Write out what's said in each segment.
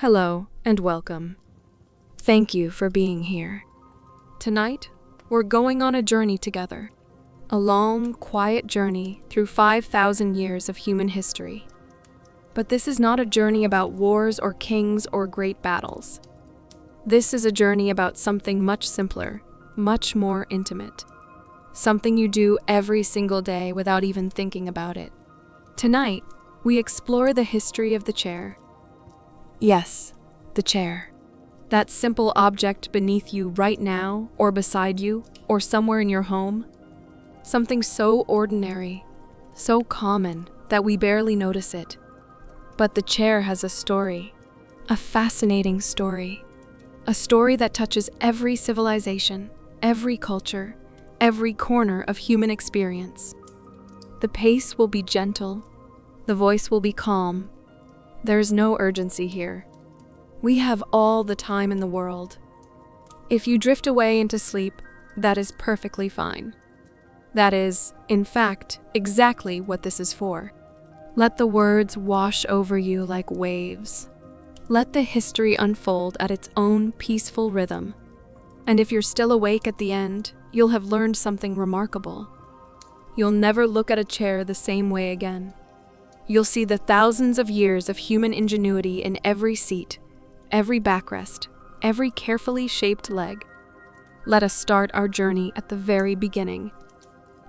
Hello and welcome. Thank you for being here. Tonight, we're going on a journey together. A long, quiet journey through 5,000 years of human history. But this is not a journey about wars or kings or great battles. This is a journey about something much simpler, much more intimate. Something you do every single day without even thinking about it. Tonight, we explore the history of the chair. Yes, the chair. That simple object beneath you right now, or beside you, or somewhere in your home. Something so ordinary, so common, that we barely notice it. But the chair has a story. A fascinating story. A story that touches every civilization, every culture, every corner of human experience. The pace will be gentle. The voice will be calm. There's no urgency here. We have all the time in the world. If you drift away into sleep, that is perfectly fine. That is, in fact, exactly what this is for. Let the words wash over you like waves. Let the history unfold at its own peaceful rhythm. And if you're still awake at the end, you'll have learned something remarkable. You'll never look at a chair the same way again. You'll see the thousands of years of human ingenuity in every seat, every backrest, every carefully shaped leg. Let us start our journey at the very beginning.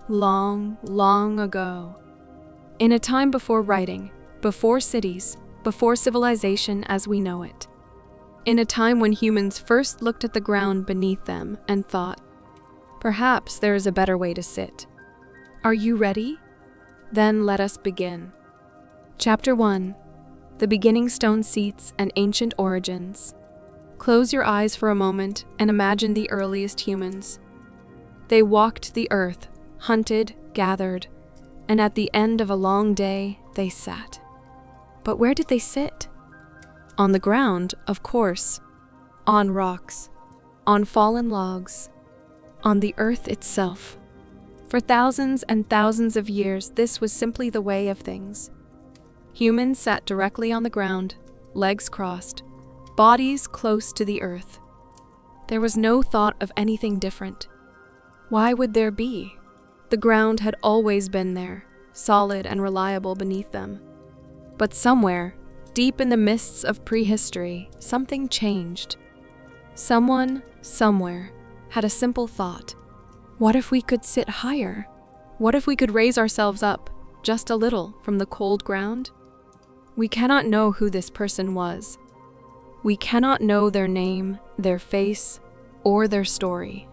Long, long ago. In a time before writing, before cities, before civilization as we know it. In a time when humans first looked at the ground beneath them and thought, perhaps there is a better way to sit. Are you ready? Then let us begin. Chapter 1. The Beginning Stone Seats and Ancient Origins. Close your eyes for a moment and imagine the earliest humans. They walked the earth, hunted, gathered, and at the end of a long day, they sat. But where did they sit? On the ground, of course. On rocks. On fallen logs. On the earth itself. For thousands and thousands of years, this was simply the way of things. Humans sat directly on the ground, legs crossed, bodies close to the earth. There was no thought of anything different. Why would there be? The ground had always been there, solid and reliable beneath them. But somewhere, deep in the mists of prehistory, something changed. Someone, somewhere, had a simple thought. What if we could sit higher? What if we could raise ourselves up, just a little, from the cold ground? We cannot know who this person was. We cannot know their name, their face, or their story.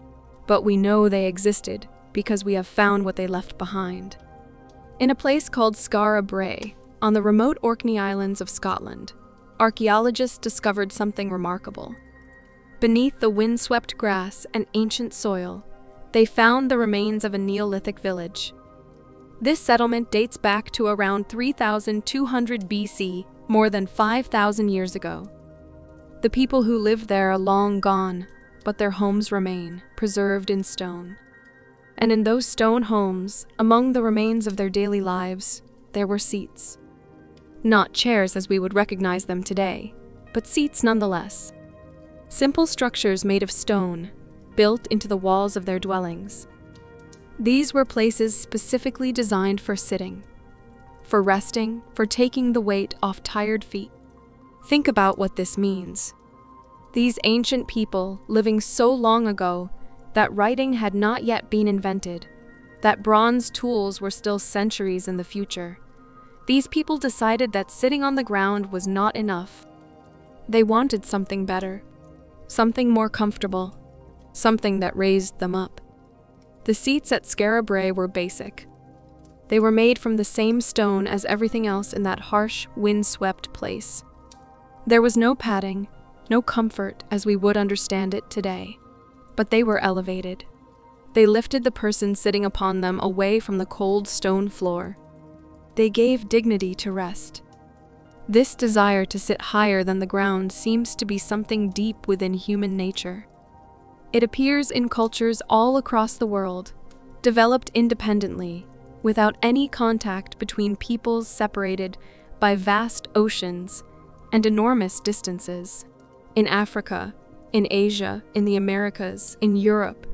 But we know they existed because we have found what they left behind. In a place called Skara Brae, on the remote Orkney Islands of Scotland, archaeologists discovered something remarkable. Beneath the windswept grass and ancient soil, they found the remains of a Neolithic village. This settlement dates back to around 3,200 BC, more than 5,000 years ago. The people who lived there are long gone, but their homes remain, preserved in stone. And in those stone homes, among the remains of their daily lives, there were seats. Not chairs as we would recognize them today, but seats nonetheless. Simple structures made of stone, built into the walls of their dwellings. These were places specifically designed for sitting, for resting, for taking the weight off tired feet. Think about what this means. These ancient people, living so long ago that writing had not yet been invented, that bronze tools were still centuries in the future. These people decided that sitting on the ground was not enough. They wanted something better, something more comfortable, something that raised them up. The seats at Skara Brae were basic. They were made from the same stone as everything else in that harsh, wind-swept place. There was no padding, no comfort as we would understand it today, but they were elevated. They lifted the person sitting upon them away from the cold stone floor. They gave dignity to rest. This desire to sit higher than the ground seems to be something deep within human nature. It appears in cultures all across the world, developed independently, without any contact between peoples separated by vast oceans and enormous distances. In Africa, in Asia, in the Americas, in Europe,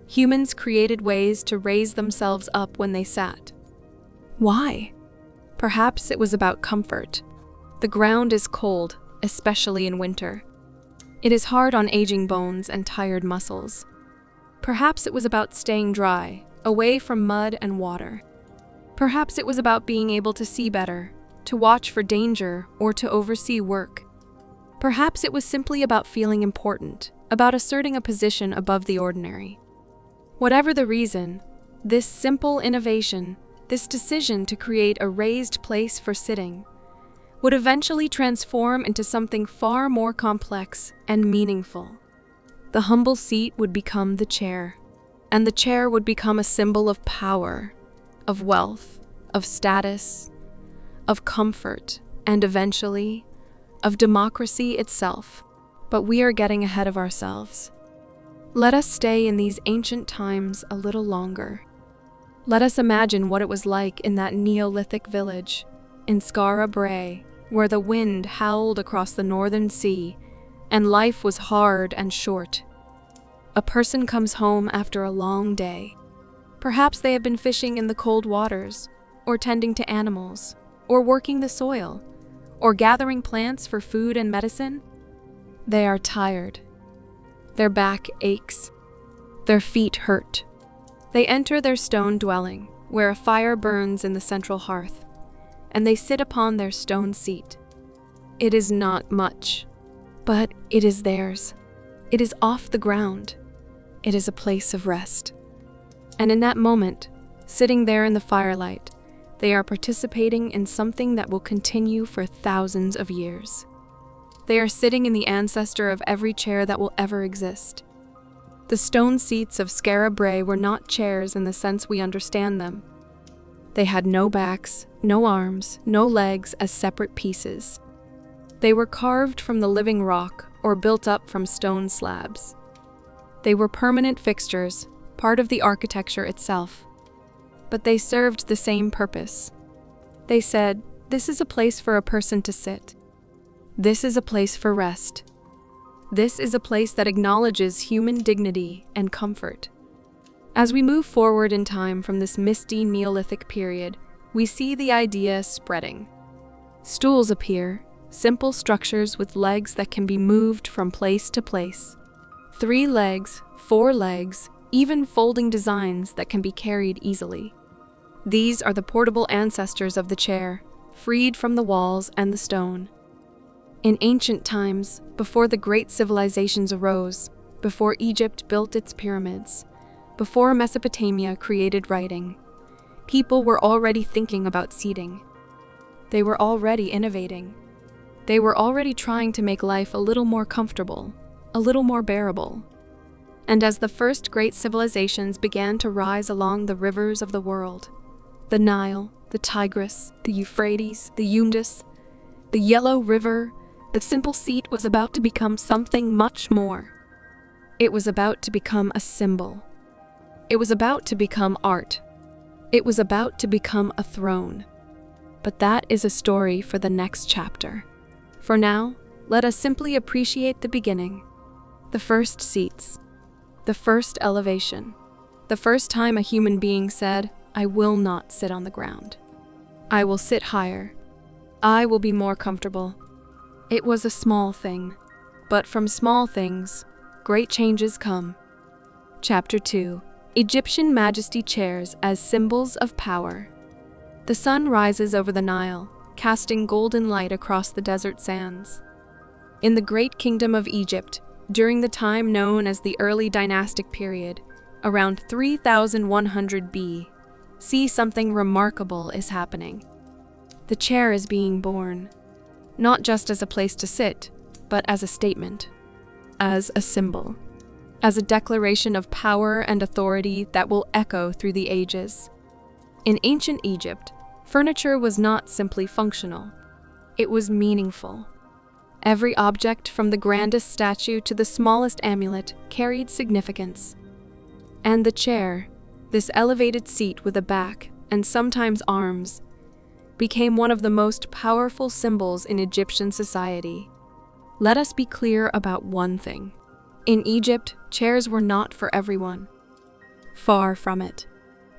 humans created ways to raise themselves up when they sat. Why? Perhaps it was about comfort. The ground is cold, especially in winter. It is hard on aging bones and tired muscles. Perhaps it was about staying dry, away from mud and water. Perhaps it was about being able to see better, to watch for danger, or to oversee work. Perhaps it was simply about feeling important, about asserting a position above the ordinary. Whatever the reason, this simple innovation, this decision to create a raised place for sitting, would eventually transform into something far more complex and meaningful. The humble seat would become the chair, and the chair would become a symbol of power, of wealth, of status, of comfort, and eventually, of democracy itself. But we are getting ahead of ourselves. Let us stay in these ancient times a little longer. Let us imagine what it was like in that Neolithic village, in Skara Brae, where the wind howled across the northern sea, and life was hard and short. A person comes home after a long day. Perhaps they have been fishing in the cold waters, or tending to animals, or working the soil, or gathering plants for food and medicine. They are tired. Their back aches. Their feet hurt. They enter their stone dwelling, where a fire burns in the central hearth, and they sit upon their stone seat. It is not much, but it is theirs. It is off the ground. It is a place of rest. And in that moment, sitting there in the firelight, they are participating in something that will continue for thousands of years. They are sitting in the ancestor of every chair that will ever exist. The stone seats of Skara Brae were not chairs in the sense we understand them. They had no backs, no arms, no legs as separate pieces. They were carved from the living rock or built up from stone slabs. They were permanent fixtures, part of the architecture itself. But they served the same purpose. They said, "This is a place for a person to sit. This is a place for rest. This is a place that acknowledges human dignity and comfort." As we move forward in time from this misty Neolithic period, we see the idea spreading. Stools appear, simple structures with legs that can be moved from place to place. 3 legs, 4 legs, even folding designs that can be carried easily. These are the portable ancestors of the chair, freed from the walls and the stone. In ancient times, before the great civilizations arose, before Egypt built its pyramids, before Mesopotamia created writing, people were already thinking about seating. They were already innovating. They were already trying to make life a little more comfortable, a little more bearable. And as the first great civilizations began to rise along the rivers of the world, the Nile, the Tigris, the Euphrates, the Indus, the Yellow River, the simple seat was about to become something much more. It was about to become a symbol. It was about to become art. It was about to become a throne. But that is a story for the next chapter. For now, let us simply appreciate the beginning. The first seats. The first elevation. The first time a human being said, "I will not sit on the ground. I will sit higher. I will be more comfortable." It was a small thing, but from small things, great changes come. Chapter 2. Egyptian Majesty chairs as symbols of power. The sun rises over the Nile, casting golden light across the desert sands. In the great kingdom of Egypt, during the time known as the early dynastic period, around 3100 BC, something remarkable is happening. The chair is being born, not just as a place to sit, but as a statement, as a symbol, as a declaration of power and authority that will echo through the ages. In ancient Egypt, furniture was not simply functional, it was meaningful. Every object, from the grandest statue to the smallest amulet, carried significance. And the chair, this elevated seat with a back and sometimes arms, became one of the most powerful symbols in Egyptian society. Let us be clear about one thing. In Egypt, chairs were not for everyone. Far from it.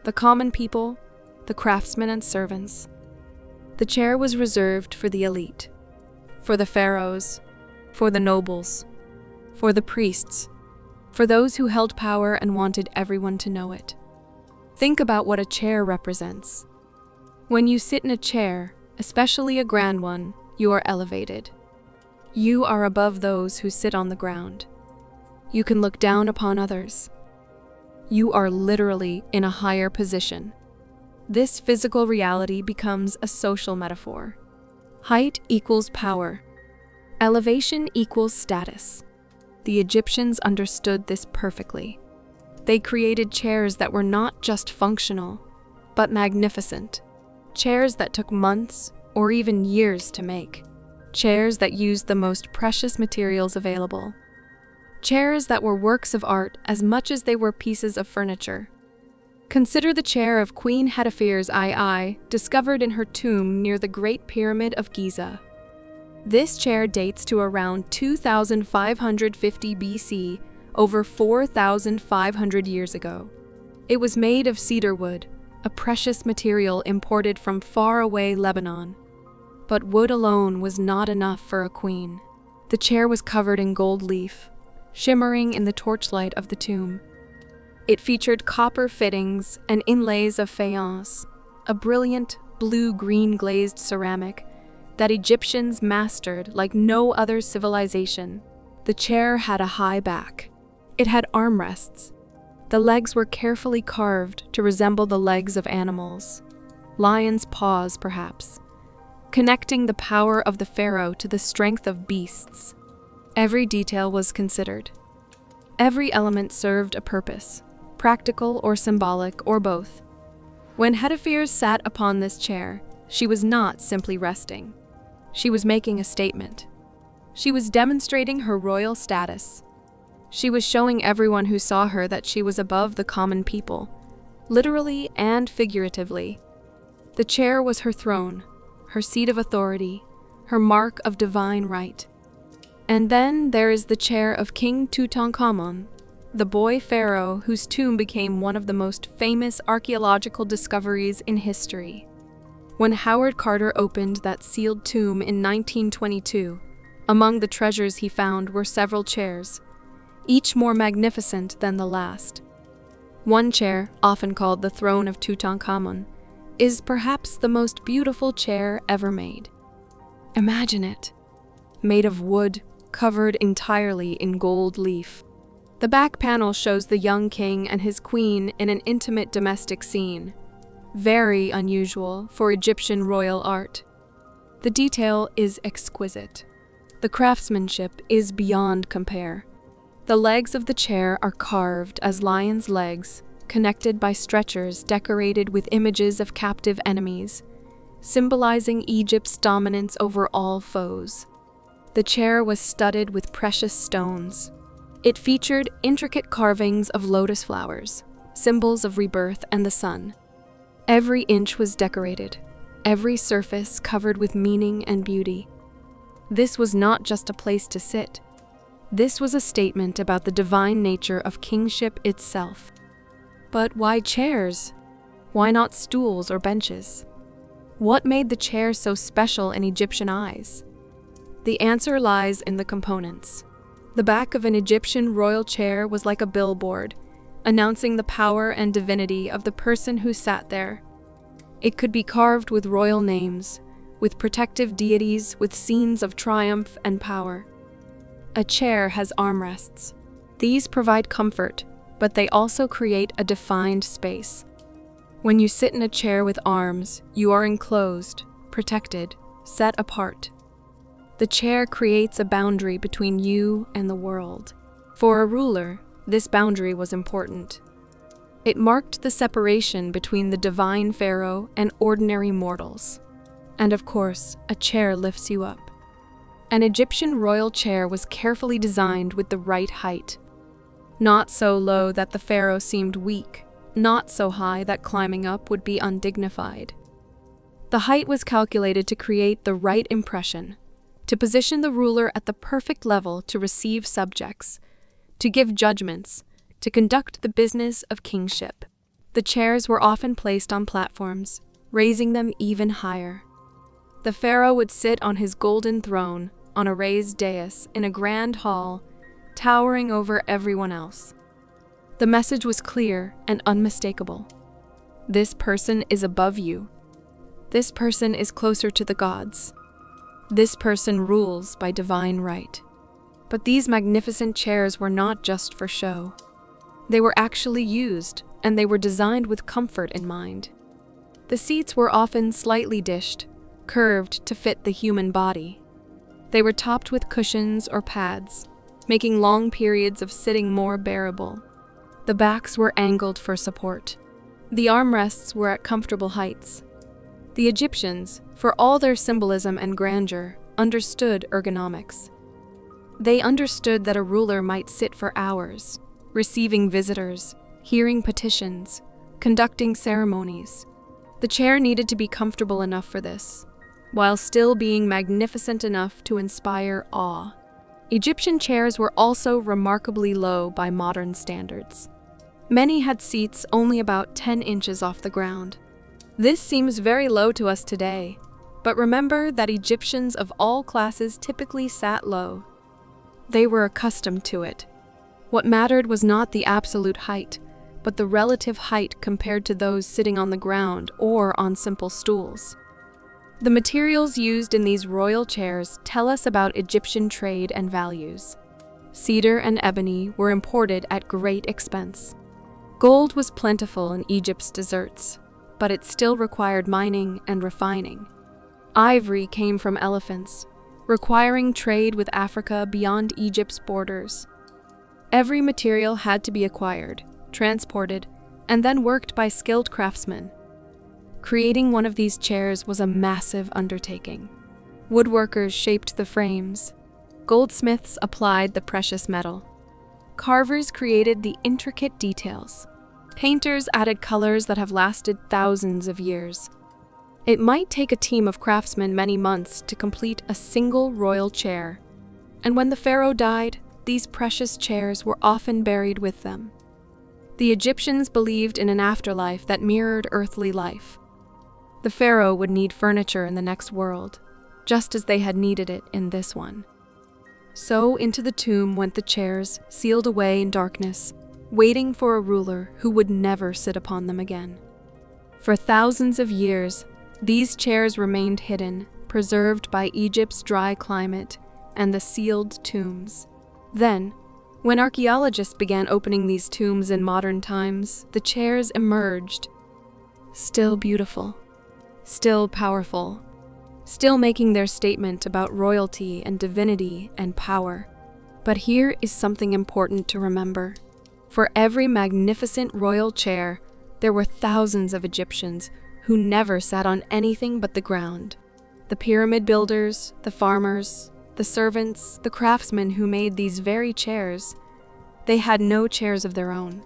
The common people, the craftsmen and servants. The chair was reserved for the elite, for the pharaohs, for the nobles, for the priests, for those who held power and wanted everyone to know it. Think about what a chair represents. When you sit in a chair, especially a grand one, you are elevated. You are above those who sit on the ground. You can look down upon others. You are literally in a higher position. This physical reality becomes a social metaphor. Height equals power. Elevation equals status. The Egyptians understood this perfectly. They created chairs that were not just functional, but magnificent. Chairs that took months or even years to make. Chairs that used the most precious materials available. Chairs that were works of art as much as they were pieces of furniture. Consider the chair of Queen Hetepheres II, discovered in her tomb near the Great Pyramid of Giza. This chair dates to around 2550 BC, over 4,500 years ago. It was made of cedar wood, a precious material imported from faraway Lebanon. But wood alone was not enough for a queen. The chair was covered in gold leaf, shimmering in the torchlight of the tomb. It featured copper fittings and inlays of faience, a brilliant blue-green glazed ceramic that Egyptians mastered like no other civilization. The chair had a high back. It had armrests. The legs were carefully carved to resemble the legs of animals, lions' paws perhaps, connecting the power of the pharaoh to the strength of beasts. Every detail was considered. Every element served a purpose, practical or symbolic or both. When Hetepheres sat upon this chair, she was not simply resting. She was making a statement. She was demonstrating her royal status. She was showing everyone who saw her that she was above the common people, literally and figuratively. The chair was her throne, her seat of authority, her mark of divine right. And then there is the chair of King Tutankhamun, the boy pharaoh whose tomb became one of the most famous archaeological discoveries in history. When Howard Carter opened that sealed tomb in 1922, among the treasures he found were several chairs, each more magnificent than the last. One chair, often called the throne of Tutankhamun, is perhaps the most beautiful chair ever made. Imagine it, made of wood, covered entirely in gold leaf. The back panel shows the young king and his queen in an intimate domestic scene, very unusual for Egyptian royal art. The detail is exquisite. The craftsmanship is beyond compare. The legs of the chair are carved as lions' legs, connected by stretchers decorated with images of captive enemies, symbolizing Egypt's dominance over all foes. The chair was studded with precious stones. It featured intricate carvings of lotus flowers, symbols of rebirth and the sun. Every inch was decorated, every surface covered with meaning and beauty. This was not just a place to sit. This was a statement about the divine nature of kingship itself. But why chairs? Why not stools or benches? What made the chair so special in Egyptian eyes? The answer lies in the components. The back of an Egyptian royal chair was like a billboard, announcing the power and divinity of the person who sat there. It could be carved with royal names, with protective deities, with scenes of triumph and power. A chair has armrests. These provide comfort, but they also create a defined space. When you sit in a chair with arms, you are enclosed, protected, set apart. The chair creates a boundary between you and the world. For a ruler, this boundary was important. It marked the separation between the divine pharaoh and ordinary mortals. And of course, a chair lifts you up. An Egyptian royal chair was carefully designed with the right height. Not so low that the pharaoh seemed weak, not so high that climbing up would be undignified. The height was calculated to create the right impression, to position the ruler at the perfect level to receive subjects, to give judgments, to conduct the business of kingship. The chairs were often placed on platforms, raising them even higher. The pharaoh would sit on his golden throne on a raised dais in a grand hall, towering over everyone else. The message was clear and unmistakable. This person is above you. This person is closer to the gods. This person rules by divine right. But these magnificent chairs were not just for show. They were actually used, and they were designed with comfort in mind. The seats were often slightly dished, curved to fit the human body. They were topped with cushions or pads, making long periods of sitting more bearable. The backs were angled for support. The armrests were at comfortable heights. The Egyptians, for all their symbolism and grandeur, understood ergonomics. They understood that a ruler might sit for hours, receiving visitors, hearing petitions, conducting ceremonies. The chair needed to be comfortable enough for this, while still being magnificent enough to inspire awe. Egyptian chairs were also remarkably low by modern standards. Many had seats only about 10 inches off the ground. This seems very low to us today, but remember that Egyptians of all classes typically sat low. They were accustomed to it. What mattered was not the absolute height, but the relative height compared to those sitting on the ground or on simple stools. The materials used in these royal chairs tell us about Egyptian trade and values. Cedar and ebony were imported at great expense. Gold was plentiful in Egypt's deserts, but it still required mining and refining. Ivory came from elephants, requiring trade with Africa beyond Egypt's borders. Every material had to be acquired, transported, and then worked by skilled craftsmen. Creating one of these chairs was a massive undertaking. Woodworkers shaped the frames. Goldsmiths applied the precious metal. Carvers created the intricate details. Painters added colors that have lasted thousands of years. It might take a team of craftsmen many months to complete a single royal chair. And when the pharaoh died, these precious chairs were often buried with them. The Egyptians believed in an afterlife that mirrored earthly life. The pharaoh would need furniture in the next world, just as they had needed it in this one. So into the tomb went the chairs, sealed away in darkness, waiting for a ruler who would never sit upon them again. For thousands of years, these chairs remained hidden, preserved by Egypt's dry climate and the sealed tombs. Then, when archaeologists began opening these tombs in modern times, the chairs emerged. Still beautiful, still powerful, still making their statement about royalty and divinity and power. But here is something important to remember. For every magnificent royal chair, there were thousands of Egyptians who never sat on anything but the ground. The pyramid builders, the farmers, the servants, the craftsmen who made these very chairs, they had no chairs of their own.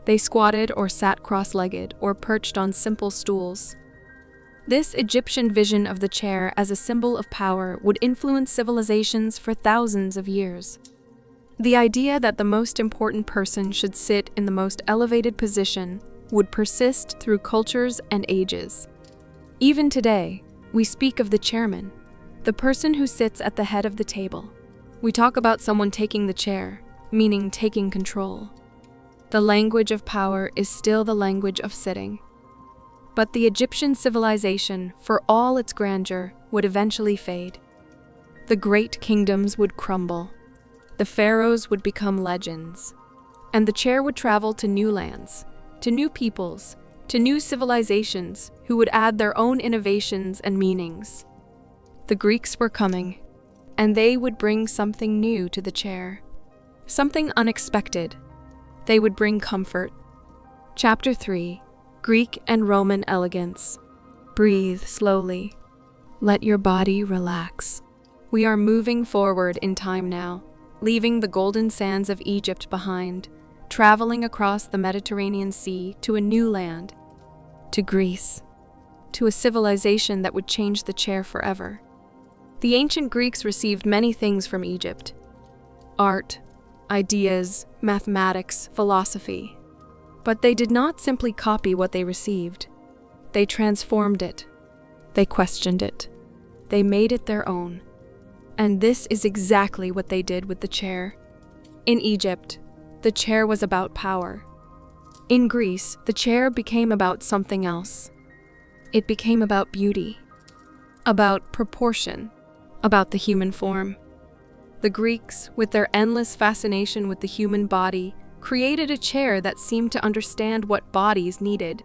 They squatted or sat cross-legged or perched on simple stools. This Egyptian vision of the chair as a symbol of power would influence civilizations for thousands of years. The idea that the most important person should sit in the most elevated position would persist through cultures and ages. Even today, we speak of the chairman, the person who sits at the head of the table. We talk about someone taking the chair, meaning taking control. The language of power is still the language of sitting. But the Egyptian civilization, for all its grandeur, would eventually fade. The great kingdoms would crumble. The pharaohs would become legends. And the chair would travel to new lands, to new peoples, to new civilizations who would add their own innovations and meanings. The Greeks were coming, and they would bring something new to the chair. Something unexpected. They would bring comfort. Chapter 3. Greek and Roman Elegance. Breathe slowly. Let your body relax. We are moving forward in time now, leaving the golden sands of Egypt behind, traveling across the Mediterranean Sea to a new land, to Greece, to a civilization that would change the chair forever. The ancient Greeks received many things from Egypt: art, ideas, mathematics, philosophy. But they did not simply copy what they received. They transformed it. They questioned it. They made it their own. And this is exactly what they did with the chair. In Egypt, the chair was about power. In Greece, the chair became about something else. It became about beauty, about proportion, about the human form. The Greeks, with their endless fascination with the human body, created a chair that seemed to understand what bodies needed.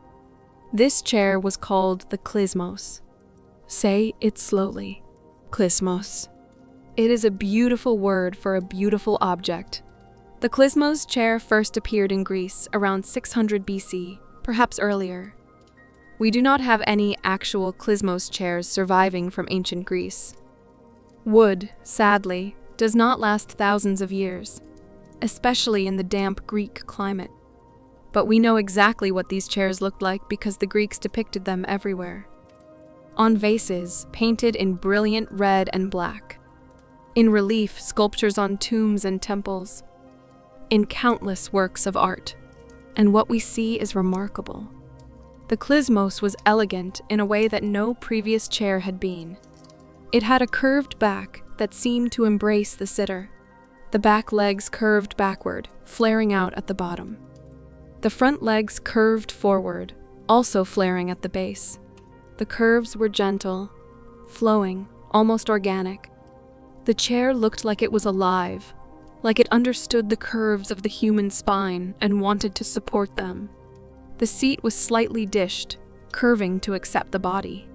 This chair was called the Klismos. Say it slowly. Klismos. It is a beautiful word for a beautiful object. The Klismos chair first appeared in Greece around 600 BC, perhaps earlier. We do not have any actual Klismos chairs surviving from ancient Greece. Wood, sadly, does not last thousands of years, especially in the damp Greek climate. But we know exactly what these chairs looked like because the Greeks depicted them everywhere. On vases, painted in brilliant red and black. In relief sculptures on tombs and temples. In countless works of art. And what we see is remarkable. The Klismos was elegant in a way that no previous chair had been. It had a curved back that seemed to embrace the sitter. The back legs curved backward, flaring out at the bottom. The front legs curved forward, also flaring at the base. The curves were gentle, flowing, almost organic. The chair looked like it was alive, like it understood the curves of the human spine and wanted to support them. The seat was slightly dished, curving to accept the body.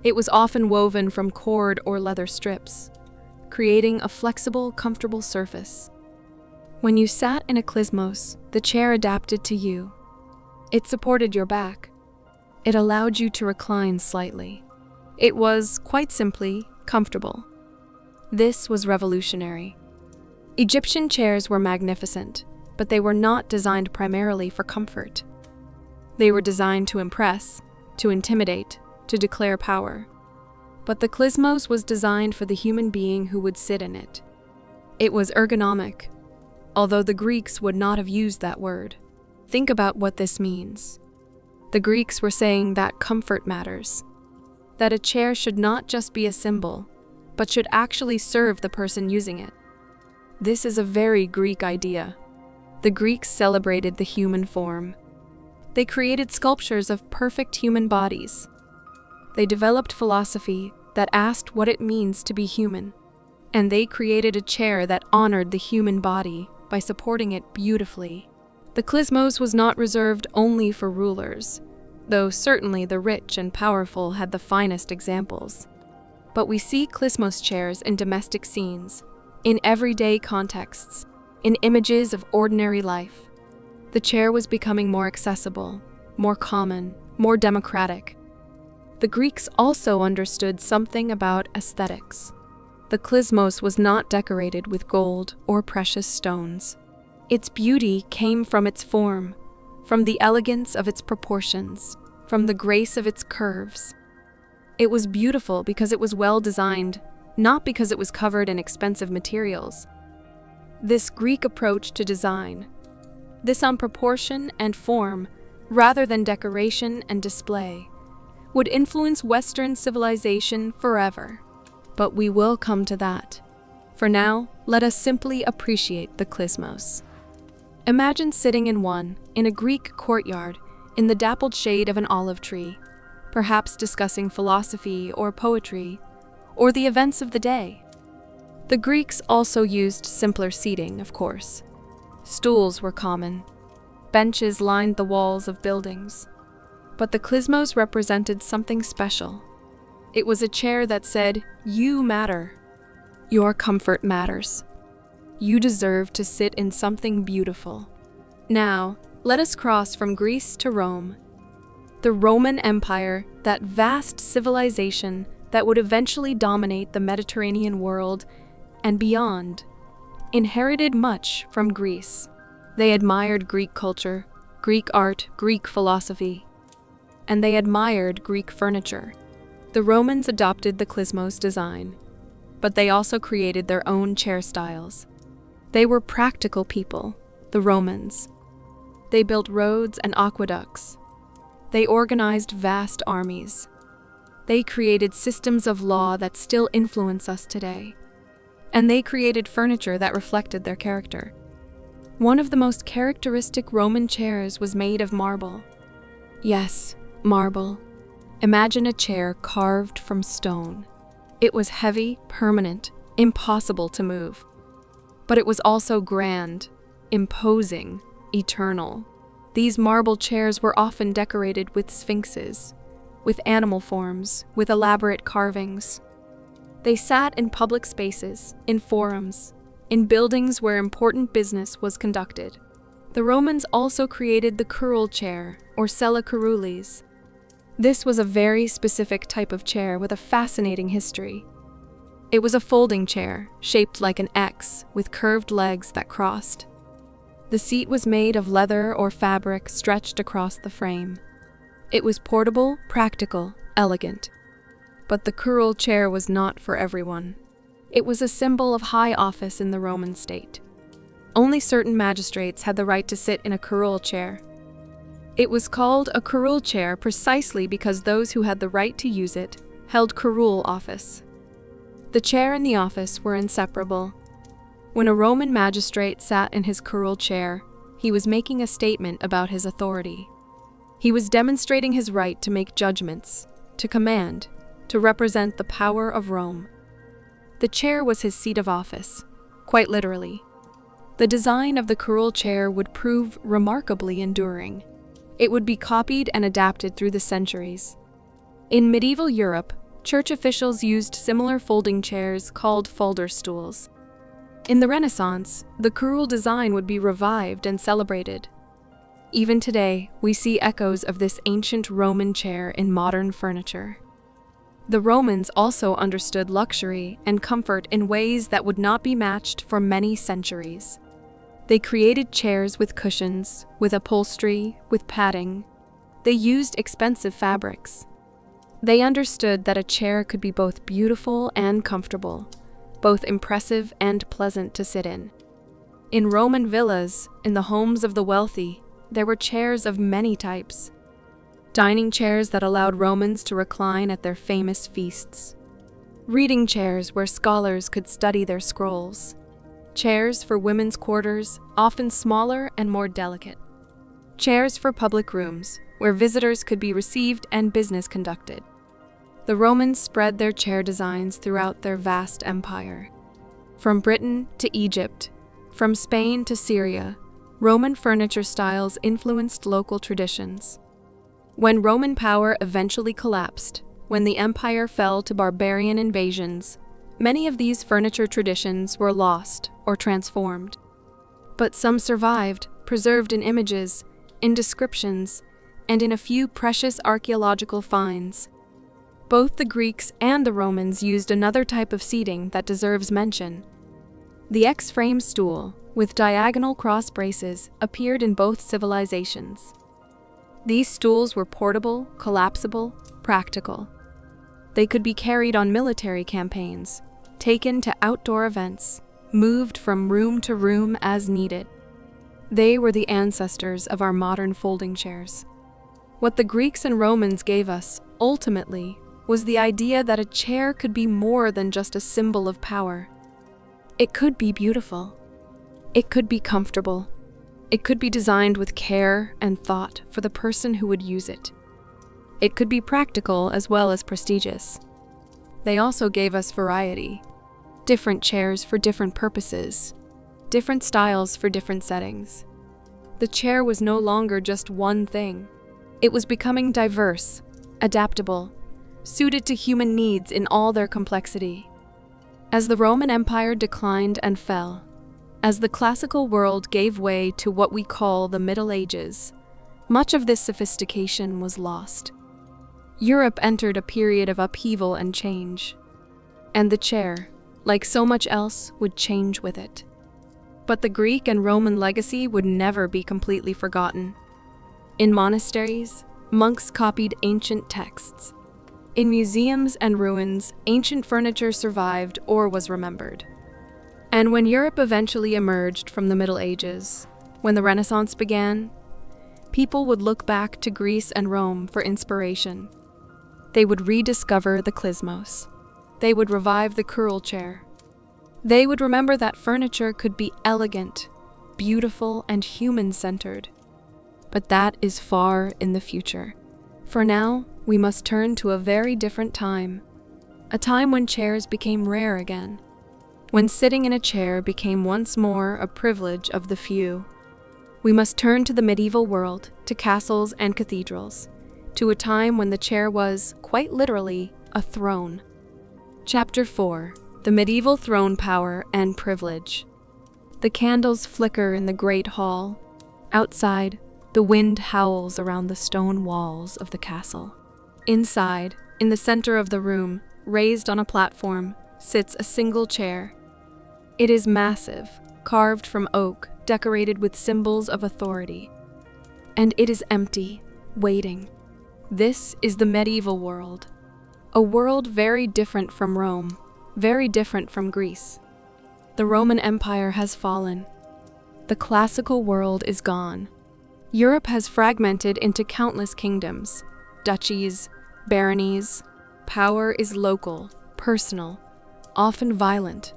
It was often woven from cord or leather strips, creating a flexible, comfortable surface. When you sat in a Klismos, the chair adapted to you. It supported your back. It allowed you to recline slightly. It was, quite simply, comfortable. This was revolutionary. Egyptian chairs were magnificent, but they were not designed primarily for comfort. They were designed to impress, to intimidate, to declare power. But the Klismos was designed for the human being who would sit in it. It was ergonomic, although the Greeks would not have used that word. Think about what this means. The Greeks were saying that comfort matters, that a chair should not just be a symbol, but should actually serve the person using it. This is a very Greek idea. The Greeks celebrated the human form. They created sculptures of perfect human bodies. They developed philosophy that asked what it means to be human. And they created a chair that honored the human body by supporting it beautifully. The Klismos was not reserved only for rulers, though certainly the rich and powerful had the finest examples. But we see Klismos chairs in domestic scenes, in everyday contexts, in images of ordinary life. The chair was becoming more accessible, more common, more democratic. The Greeks also understood something about aesthetics. The Klismos was not decorated with gold or precious stones. Its beauty came from its form, from the elegance of its proportions, from the grace of its curves. It was beautiful because it was well designed, not because it was covered in expensive materials. This Greek approach to design, this on proportion and form, rather than decoration and display, would influence Western civilization forever. But we will come to that. For now, let us simply appreciate the Klismos. Imagine sitting in a Greek courtyard, in the dappled shade of an olive tree, perhaps discussing philosophy or poetry, or the events of the day. The Greeks also used simpler seating, of course. Stools were common. Benches lined the walls of buildings. But the Klismos represented something special. It was a chair that said, "You matter. Your comfort matters. You deserve to sit in something beautiful." Now, let us cross from Greece to Rome. The Roman Empire, that vast civilization that would eventually dominate the Mediterranean world and beyond, inherited much from Greece. They admired Greek culture, Greek art, Greek philosophy. and they admired Greek furniture. The Romans adopted the Klismos design, but they also created their own chair styles. They were practical people, the Romans. They built roads and aqueducts. They organized vast armies. They created systems of law that still influence us today. And they created furniture that reflected their character. One of the most characteristic Roman chairs was made of marble. Yes, marble. Imagine a chair carved from stone. It was heavy, permanent, impossible to move. But it was also grand, imposing, eternal. These marble chairs were often decorated with sphinxes, with animal forms, with elaborate carvings. They sat in public spaces, in forums, in buildings where important business was conducted. The Romans also created the curule chair, or sella curules. This was a very specific type of chair with a fascinating history. It was a folding chair, shaped like an X, with curved legs that crossed. The seat was made of leather or fabric stretched across the frame. It was portable, practical, elegant. But the curule chair was not for everyone. It was a symbol of high office in the Roman state. Only certain magistrates had the right to sit in a curule chair. It was called a curule chair precisely because those who had the right to use it held curule office. The chair and the office were inseparable. When a Roman magistrate sat in his curule chair, he was making a statement about his authority. He was demonstrating his right to make judgments, to command, to represent the power of Rome. The chair was his seat of office, quite literally. The design of the curule chair would prove remarkably enduring. It would be copied and adapted through the centuries. In medieval Europe, church officials used similar folding chairs called folder stools. In the Renaissance, the curule design would be revived and celebrated. Even today, we see echoes of this ancient Roman chair in modern furniture. The Romans also understood luxury and comfort in ways that would not be matched for many centuries. They created chairs with cushions, with upholstery, with padding. They used expensive fabrics. They understood that a chair could be both beautiful and comfortable, both impressive and pleasant to sit in. In Roman villas, in the homes of the wealthy, there were chairs of many types. Dining chairs that allowed Romans to recline at their famous feasts. Reading chairs where scholars could study their scrolls. Chairs for women's quarters, often smaller and more delicate. Chairs for public rooms, where visitors could be received and business conducted. The Romans spread their chair designs throughout their vast empire. From Britain to Egypt, from Spain to Syria, Roman furniture styles influenced local traditions. When Roman power eventually collapsed, when the empire fell to barbarian invasions, many of these furniture traditions were lost or transformed. But some survived, preserved in images, in descriptions, and in a few precious archaeological finds. Both the Greeks and the Romans used another type of seating that deserves mention. The X-frame stool, with diagonal cross braces, appeared in both civilizations. These stools were portable, collapsible, practical. They could be carried on military campaigns, taken to outdoor events, moved from room to room as needed. They were the ancestors of our modern folding chairs. What the Greeks and Romans gave us, ultimately, was the idea that a chair could be more than just a symbol of power. It could be beautiful. It could be comfortable. It could be designed with care and thought for the person who would use it. It could be practical as well as prestigious. They also gave us variety. Different chairs for different purposes. Different styles for different settings. The chair was no longer just one thing. It was becoming diverse, adaptable, suited to human needs in all their complexity. As the Roman Empire declined and fell, as the classical world gave way to what we call the Middle Ages, much of this sophistication was lost. Europe entered a period of upheaval and change, and the chair, like so much else, would change with it. But the Greek and Roman legacy would never be completely forgotten. In monasteries, monks copied ancient texts. In museums and ruins, ancient furniture survived or was remembered. And when Europe eventually emerged from the Middle Ages, when the Renaissance began, people would look back to Greece and Rome for inspiration. They would rediscover the Klismos. They would revive the curl chair. They would remember that furniture could be elegant, beautiful, and human-centered. But that is far in the future. For now, we must turn to a very different time. A time when chairs became rare again. When sitting in a chair became once more a privilege of the few. We must turn to the medieval world, to castles and cathedrals, to a time when the chair was, quite literally, a throne. Chapter 4. The Medieval Throne Power and Privilege. The candles flicker in the great hall. Outside, the wind howls around the stone walls of the castle. Inside, in the center of the room, raised on a platform, sits a single chair. It is massive, carved from oak, decorated with symbols of authority. And it is empty, waiting. This is the medieval world. A world very different from Rome, very different from Greece. The Roman Empire has fallen. The classical world is gone. Europe has fragmented into countless kingdoms, duchies, baronies. Power is local, personal, often violent.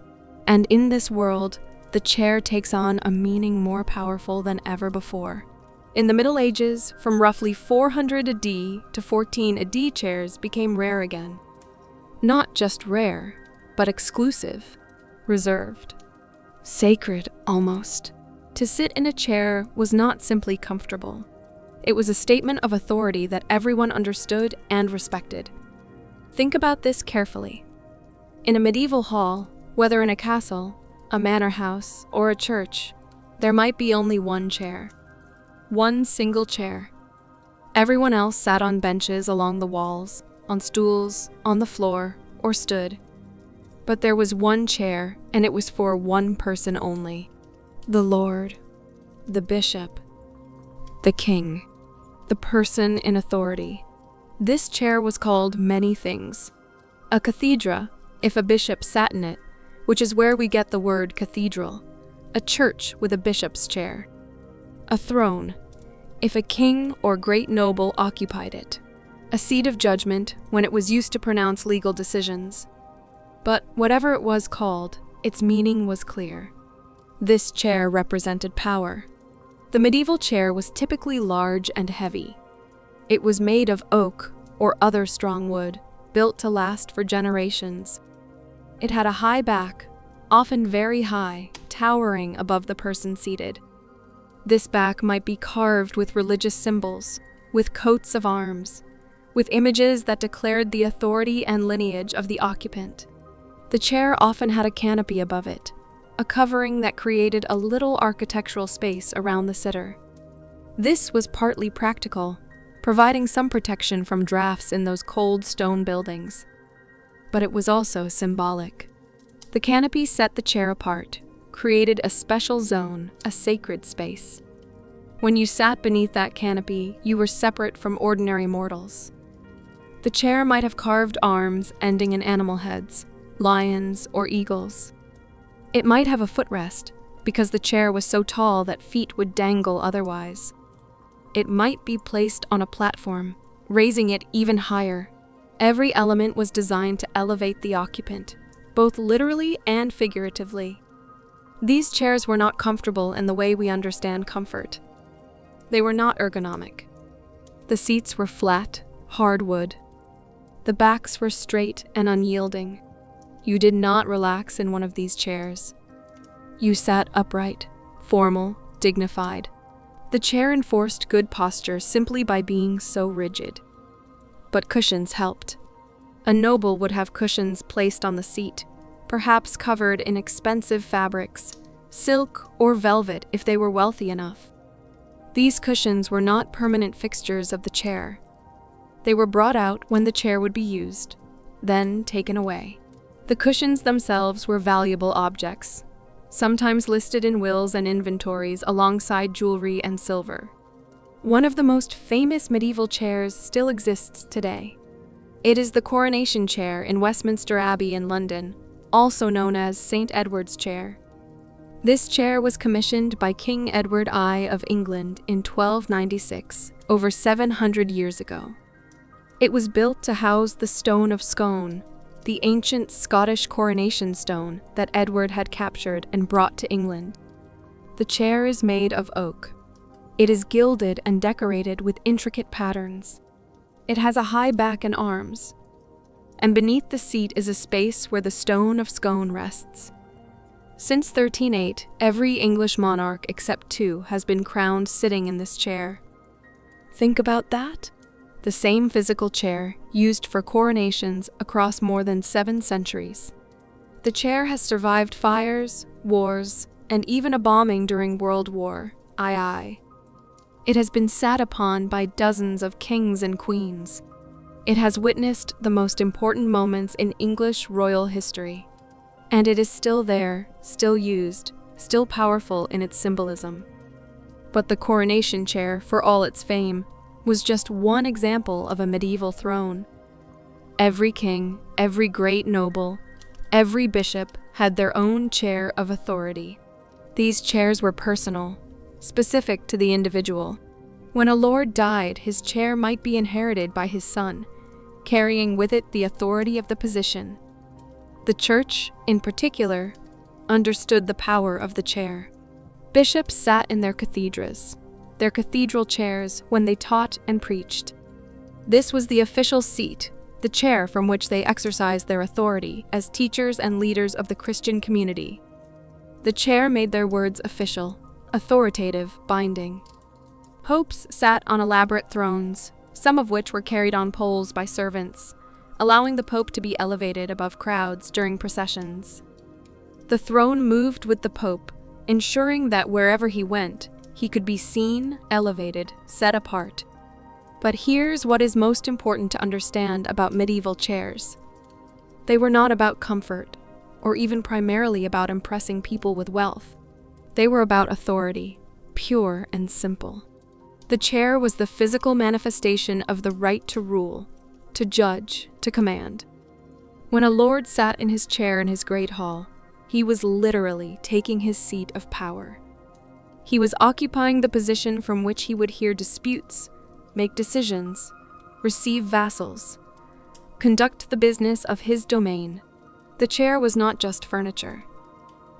And in this world, the chair takes on a meaning more powerful than ever before. In the Middle Ages, from roughly 400 AD to 14 AD, chairs became rare again. Not just rare, but exclusive, reserved, sacred almost. To sit in a chair was not simply comfortable. It was a statement of authority that everyone understood and respected. Think about this carefully. In a medieval hall, whether in a castle, a manor house, or a church, there might be only one chair. One single chair. Everyone else sat on benches along the walls, on stools, on the floor, or stood. But there was one chair, and it was for one person only. The Lord, the bishop, the king, the person in authority. This chair was called many things. A cathedra, if a bishop sat in it, which is where we get the word cathedral. A church with a bishop's chair. A throne, if a king or great noble occupied it. A seat of judgment, when it was used to pronounce legal decisions. But whatever it was called, its meaning was clear. This chair represented power. The medieval chair was typically large and heavy. It was made of oak or other strong wood, built to last for generations. It had a high back, often very high, towering above the person seated. This back might be carved with religious symbols, with coats of arms, with images that declared the authority and lineage of the occupant. The chair often had a canopy above it, a covering that created a little architectural space around the sitter. This was partly practical, providing some protection from drafts in those cold stone buildings. But it was also symbolic. The canopy set the chair apart, created a special zone, a sacred space. When you sat beneath that canopy, you were separate from ordinary mortals. The chair might have carved arms ending in animal heads, lions or eagles. It might have a footrest, because the chair was so tall that feet would dangle otherwise. It might be placed on a platform, raising it even higher. Every element was designed to elevate the occupant, both literally and figuratively. These chairs were not comfortable in the way we understand comfort. They were not ergonomic. The seats were flat, hardwood. The backs were straight and unyielding. You did not relax in one of these chairs. You sat upright, formal, dignified. The chair enforced good posture simply by being so rigid. But cushions helped. A noble would have cushions placed on the seat, perhaps covered in expensive fabrics, silk or velvet if they were wealthy enough. These cushions were not permanent fixtures of the chair. They were brought out when the chair would be used, then taken away. The cushions themselves were valuable objects, sometimes listed in wills and inventories alongside jewelry and silver. One of the most famous medieval chairs still exists today. It is the coronation chair in Westminster Abbey in London, also known as St. Edward's chair. This chair was commissioned by King Edward I of England in 1296, over 700 years ago. It was built to house the Stone of Scone, the ancient Scottish coronation stone that Edward had captured and brought to England. The chair is made of oak. It is gilded and decorated with intricate patterns. It has a high back and arms, and beneath the seat is a space where the Stone of Scone rests. Since 1308, every English monarch except two has been crowned sitting in this chair. Think about that? The same physical chair used for coronations across more than 7 centuries. The chair has survived fires, wars, and even a bombing during World War II. It has been sat upon by dozens of kings and queens. It has witnessed the most important moments in English royal history. And it is still there, still used, still powerful in its symbolism. But the coronation chair, for all its fame, was just one example of a medieval throne. Every king, every great noble, every bishop had their own chair of authority. These chairs were personal, specific to the individual. When a lord died, his chair might be inherited by his son, carrying with it the authority of the position. The church, in particular, understood the power of the chair. Bishops sat in their cathedrals, their cathedral chairs, when they taught and preached. This was the official seat, the chair from which they exercised their authority as teachers and leaders of the Christian community. The chair made their words official, authoritative, binding. Popes sat on elaborate thrones, some of which were carried on poles by servants, allowing the Pope to be elevated above crowds during processions. The throne moved with the Pope, ensuring that wherever he went, he could be seen, elevated, set apart. But here's what is most important to understand about medieval chairs. They were not about comfort, or even primarily about impressing people with wealth. They were about authority, pure and simple. The chair was the physical manifestation of the right to rule, to judge, to command. When a lord sat in his chair in his great hall, he was literally taking his seat of power. He was occupying the position from which he would hear disputes, make decisions, receive vassals, conduct the business of his domain. The chair was not just furniture.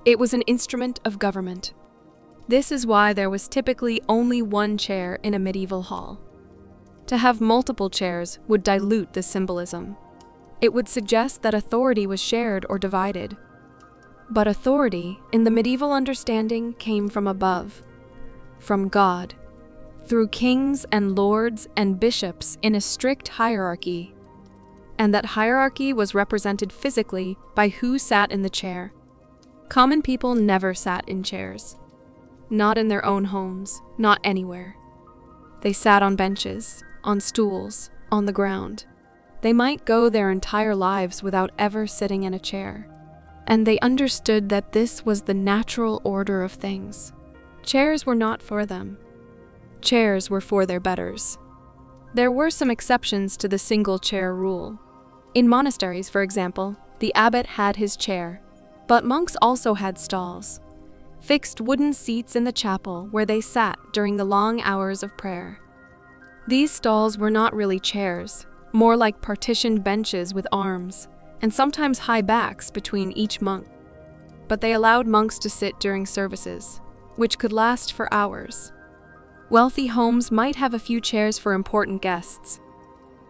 It was an instrument of government. This is why there was typically only one chair in a medieval hall. To have multiple chairs would dilute the symbolism. It would suggest that authority was shared or divided. But authority, in the medieval understanding, came from above, from God, through kings and lords and bishops in a strict hierarchy. And that hierarchy was represented physically by who sat in the chair. Common people never sat in chairs. Not in their own homes, not anywhere. They sat on benches, on stools, on the ground. They might go their entire lives without ever sitting in a chair. And they understood that this was the natural order of things. Chairs were not for them. Chairs were for their betters. There were some exceptions to the single-chair rule. In monasteries, for example, the abbot had his chair, but monks also had stalls, fixed wooden seats in the chapel where they sat during the long hours of prayer. These stalls were not really chairs, more like partitioned benches with arms, and sometimes high backs between each monk. But they allowed monks to sit during services, which could last for hours. Wealthy homes might have a few chairs for important guests.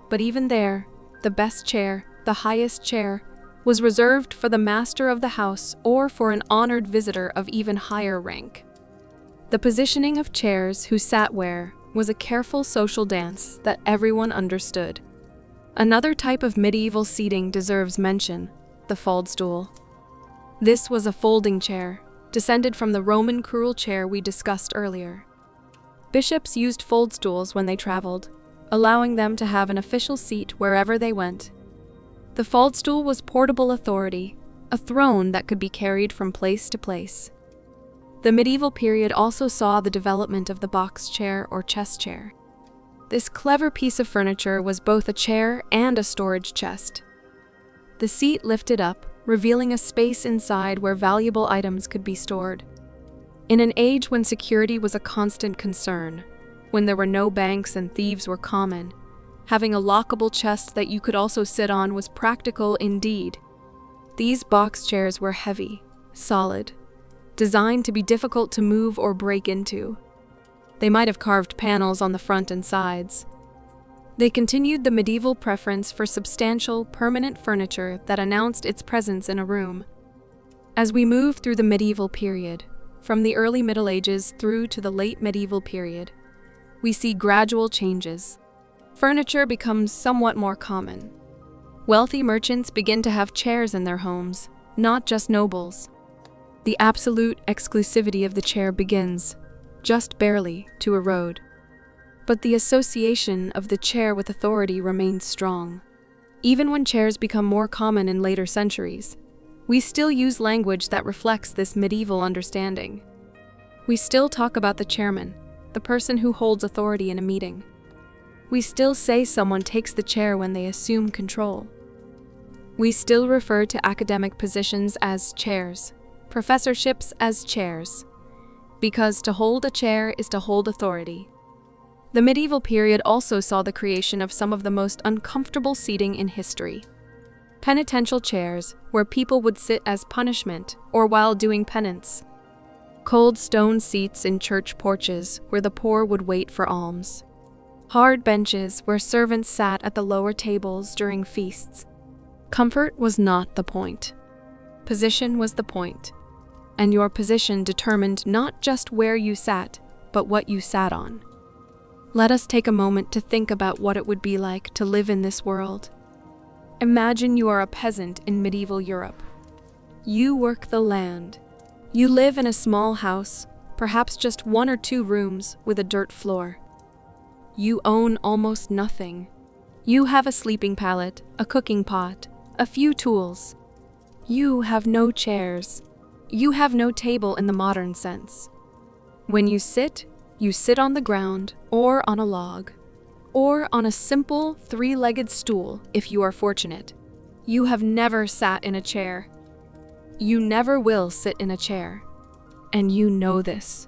But even there, the best chair, the highest chair, was reserved for the master of the house or for an honored visitor of even higher rank. The positioning of chairs who sat where was a careful social dance that everyone understood. Another type of medieval seating deserves mention, the faldstool. This was a folding chair, descended from the Roman curule chair we discussed earlier. Bishops used foldstools when they traveled, allowing them to have an official seat wherever they went. The faldstool was portable authority, a throne that could be carried from place to place. The medieval period also saw the development of the box chair or chest chair. This clever piece of furniture was both a chair and a storage chest. The seat lifted up, revealing a space inside where valuable items could be stored. In an age when security was a constant concern, when there were no banks and thieves were common, having a lockable chest that you could also sit on was practical indeed. These box chairs were heavy, solid, designed to be difficult to move or break into. They might have carved panels on the front and sides. They continued the medieval preference for substantial, permanent furniture that announced its presence in a room. As we move through the medieval period, from the early Middle Ages through to the late medieval period, we see gradual changes. Furniture becomes somewhat more common. Wealthy merchants begin to have chairs in their homes, not just nobles. The absolute exclusivity of the chair begins, just barely, to erode. But the association of the chair with authority remains strong. Even when chairs become more common in later centuries, we still use language that reflects this medieval understanding. We still talk about the chairman, the person who holds authority in a meeting. We still say someone takes the chair when they assume control. We still refer to academic positions as chairs, professorships as chairs, because to hold a chair is to hold authority. The medieval period also saw the creation of some of the most uncomfortable seating in history. Penitential chairs, where people would sit as punishment or while doing penance. Cold stone seats in church porches, where the poor would wait for alms. Hard benches where servants sat at the lower tables during feasts. Comfort was not the point. Position was the point. And your position determined not just where you sat, but what you sat on. Let us take a moment to think about what it would be like to live in this world. Imagine you are a peasant in medieval Europe. You work the land. You live in a small house, perhaps just 1 or 2 rooms with a dirt floor. You own almost nothing. You have a sleeping pallet, a cooking pot, a few tools. You have no chairs. You have no table in the modern sense. When you sit on the ground or on a log, or on a simple 3-legged stool if you are fortunate. You have never sat in a chair. You never will sit in a chair. And you know this.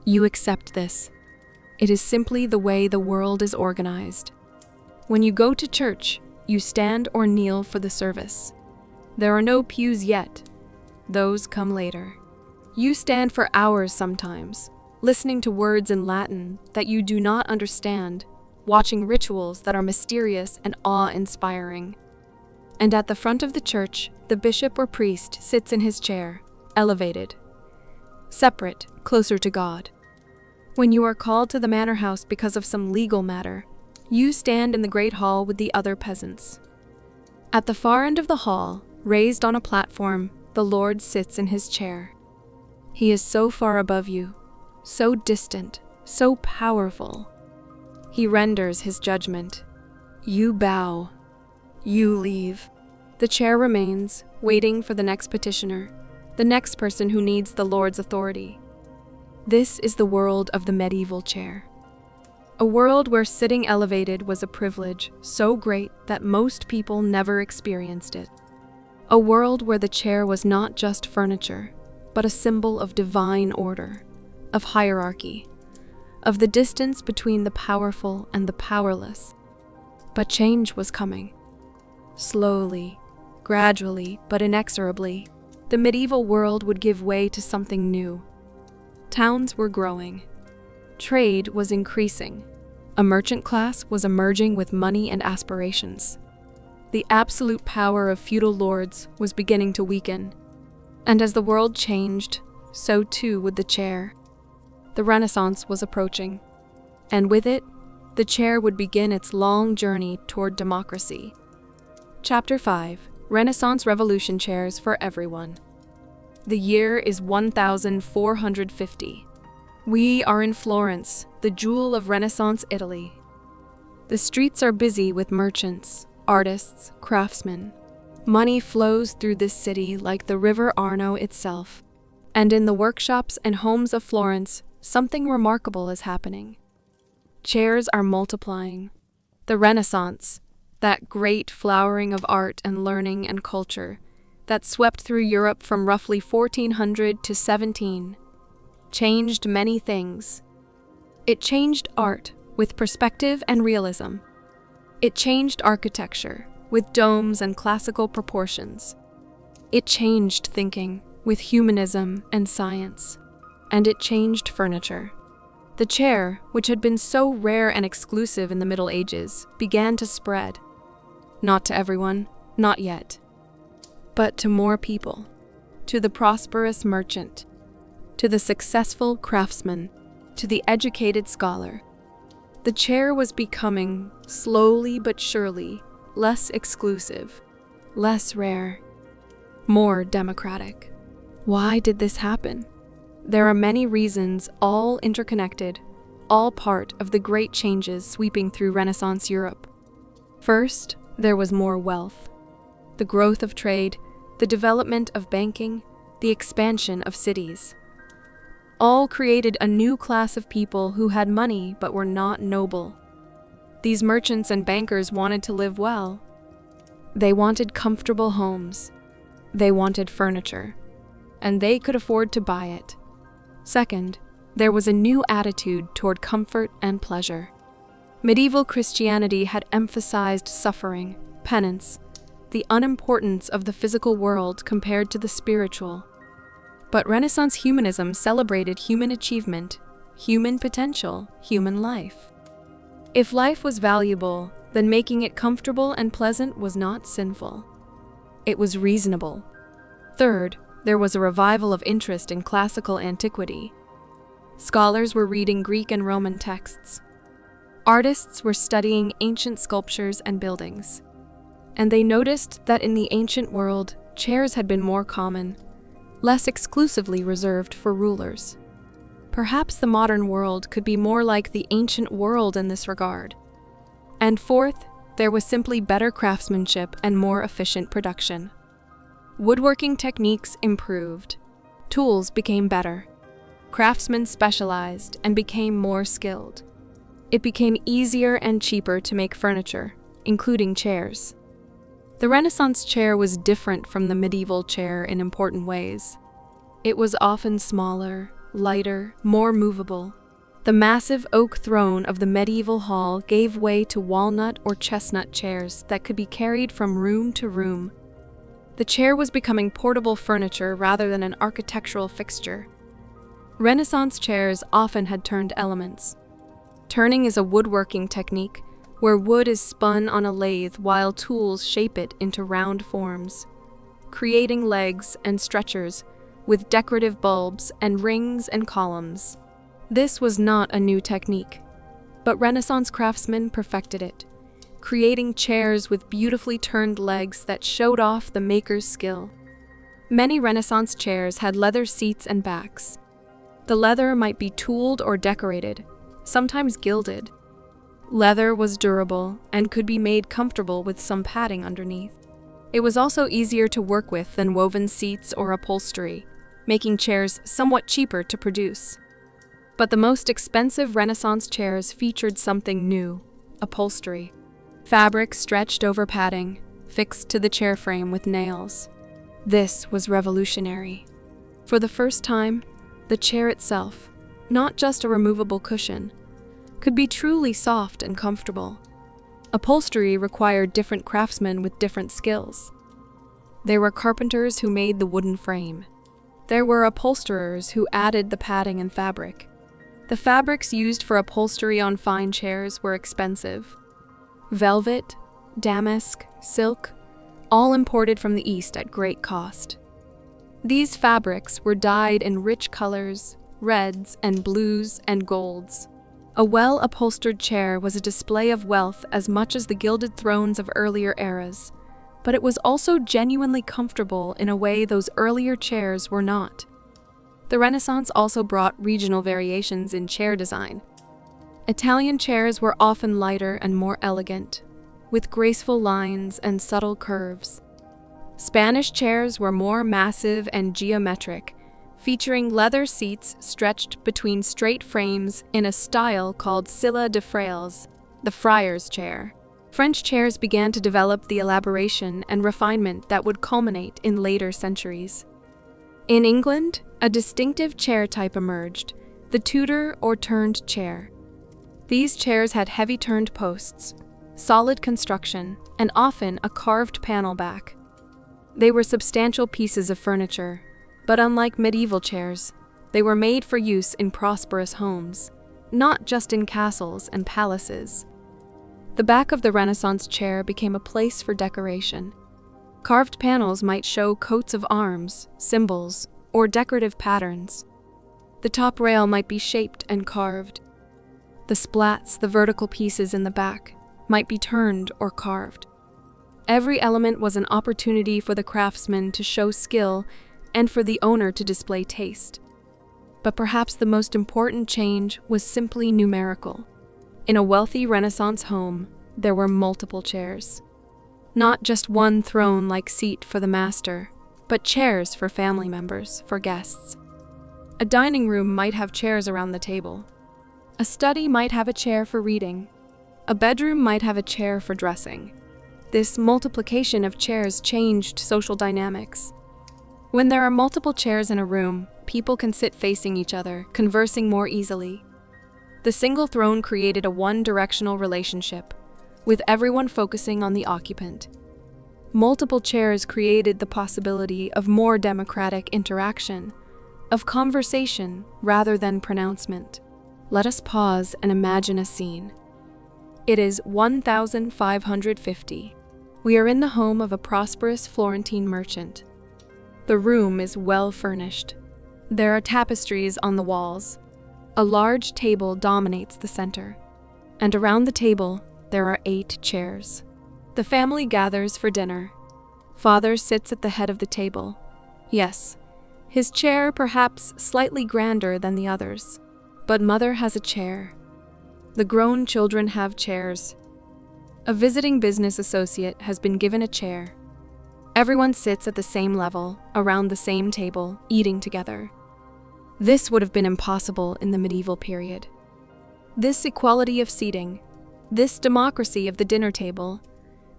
You accept this. It is simply the way the world is organized. When you go to church, you stand or kneel for the service. There are no pews yet. Those come later. You stand for hours sometimes, listening to words in Latin that you do not understand, watching rituals that are mysterious and awe-inspiring. And at the front of the church, the bishop or priest sits in his chair, elevated, separate, closer to God. When you are called to the manor house because of some legal matter, you stand in the great hall with the other peasants. At the far end of the hall, raised on a platform, the Lord sits in his chair. He is so far above you, so distant, so powerful. He renders his judgment. You bow. You leave. The chair remains, waiting for the next petitioner, the next person who needs the Lord's authority. This is the world of the medieval chair. A world where sitting elevated was a privilege so great that most people never experienced it. A world where the chair was not just furniture, but a symbol of divine order, of hierarchy, of the distance between the powerful and the powerless. But change was coming. Slowly, gradually, but inexorably, the medieval world would give way to something new. Towns were growing. Trade was increasing. A merchant class was emerging with money and aspirations. The absolute power of feudal lords was beginning to weaken. And as the world changed, so too would the chair. The Renaissance was approaching, and with it, the chair would begin its long journey toward democracy. Chapter 5: Renaissance Revolution Chairs for Everyone. The year is 1450. We are in Florence, the jewel of Renaissance Italy. The streets are busy with merchants, artists, craftsmen. Money flows through this city like the river Arno itself. And in the workshops and homes of Florence, something remarkable is happening. Chairs are multiplying. The Renaissance, that great flowering of art and learning and culture that swept through Europe from roughly 1400 to 17, changed many things. It changed art with perspective and realism. It changed architecture with domes and classical proportions. It changed thinking with humanism and science. And it changed furniture. The chair, which had been so rare and exclusive in the Middle Ages, began to spread. Not to everyone, not yet. But to more people. To the prosperous merchant. To the successful craftsman. To the educated scholar. The chair was becoming, slowly but surely, less exclusive, less rare, more democratic. Why did this happen? There are many reasons, all interconnected, all part of the great changes sweeping through Renaissance Europe. First, there was more wealth. The growth of trade, the development of banking, the expansion of cities. All created a new class of people who had money but were not noble. These merchants and bankers wanted to live well. They wanted comfortable homes. They wanted furniture. And they could afford to buy it. Second, there was a new attitude toward comfort and pleasure. Medieval Christianity had emphasized suffering, penance, the unimportance of the physical world compared to the spiritual. But Renaissance humanism celebrated human achievement, human potential, human life. If life was valuable, then making it comfortable and pleasant was not sinful. It was reasonable. Third, there was a revival of interest in classical antiquity. Scholars were reading Greek and Roman texts. Artists were studying ancient sculptures and buildings. And they noticed that in the ancient world, chairs had been more common, less exclusively reserved for rulers. Perhaps the modern world could be more like the ancient world in this regard. And fourth, there was simply better craftsmanship and more efficient production. Woodworking techniques improved. Tools became better. Craftsmen specialized and became more skilled. It became easier and cheaper to make furniture, including chairs. The Renaissance chair was different from the medieval chair in important ways. It was often smaller, lighter, more movable. The massive oak throne of the medieval hall gave way to walnut or chestnut chairs that could be carried from room to room. The chair was becoming portable furniture rather than an architectural fixture. Renaissance chairs often had turned elements. Turning is a woodworking technique where wood is spun on a lathe while tools shape it into round forms, creating legs and stretchers with decorative bulbs and rings and columns. This was not a new technique, but Renaissance craftsmen perfected it, creating chairs with beautifully turned legs that showed off the maker's skill. Many Renaissance chairs had leather seats and backs. The leather might be tooled or decorated, sometimes gilded. Leather was durable and could be made comfortable with some padding underneath. It was also easier to work with than woven seats or upholstery, making chairs somewhat cheaper to produce. But the most expensive Renaissance chairs featured something new: upholstery. Fabric stretched over padding, fixed to the chair frame with nails. This was revolutionary. For the first time, the chair itself, not just a removable cushion, could be truly soft and comfortable. Upholstery required different craftsmen with different skills. There were carpenters who made the wooden frame. There were upholsterers who added the padding and fabric. The fabrics used for upholstery on fine chairs were expensive. Velvet, damask, silk, all imported from the East at great cost. These fabrics were dyed in rich colors, reds and blues and golds. A well-upholstered chair was a display of wealth as much as the gilded thrones of earlier eras, but it was also genuinely comfortable in a way those earlier chairs were not. The Renaissance also brought regional variations in chair design. Italian chairs were often lighter and more elegant, with graceful lines and subtle curves. Spanish chairs were more massive and geometric, featuring leather seats stretched between straight frames in a style called silla de frailes, the friar's chair. French chairs began to develop the elaboration and refinement that would culminate in later centuries. In England, a distinctive chair type emerged, the Tudor or turned chair. These chairs had heavy turned posts, solid construction, and often a carved panel back. They were substantial pieces of furniture, but unlike medieval chairs, they were made for use in prosperous homes, not just in castles and palaces. The back of the Renaissance chair became a place for decoration. Carved panels might show coats of arms, symbols, or decorative patterns. The top rail might be shaped and carved. The splats, the vertical pieces in the back, might be turned or carved. Every element was an opportunity for the craftsman to show skill and for the owner to display taste. But perhaps the most important change was simply numerical. In a wealthy Renaissance home, there were multiple chairs. Not just one throne-like seat for the master, but chairs for family members, for guests. A dining room might have chairs around the table. A study might have a chair for reading. A bedroom might have a chair for dressing. This multiplication of chairs changed social dynamics. When there are multiple chairs in a room, people can sit facing each other, conversing more easily. The single throne created a one-directional relationship, with everyone focusing on the occupant. Multiple chairs created the possibility of more democratic interaction, of conversation rather than pronouncement. Let us pause and imagine a scene. It is 1550. We are in the home of a prosperous Florentine merchant. The room is well furnished. There are tapestries on the walls. A large table dominates the center, and around the table there are 8 chairs. The family gathers for dinner. Father sits at the head of the table. Yes, his chair perhaps slightly grander than the others, but mother has a chair. The grown children have chairs. A visiting business associate has been given a chair. Everyone sits at the same level, around the same table, eating together. This would have been impossible in the medieval period. This equality of seating, this democracy of the dinner table,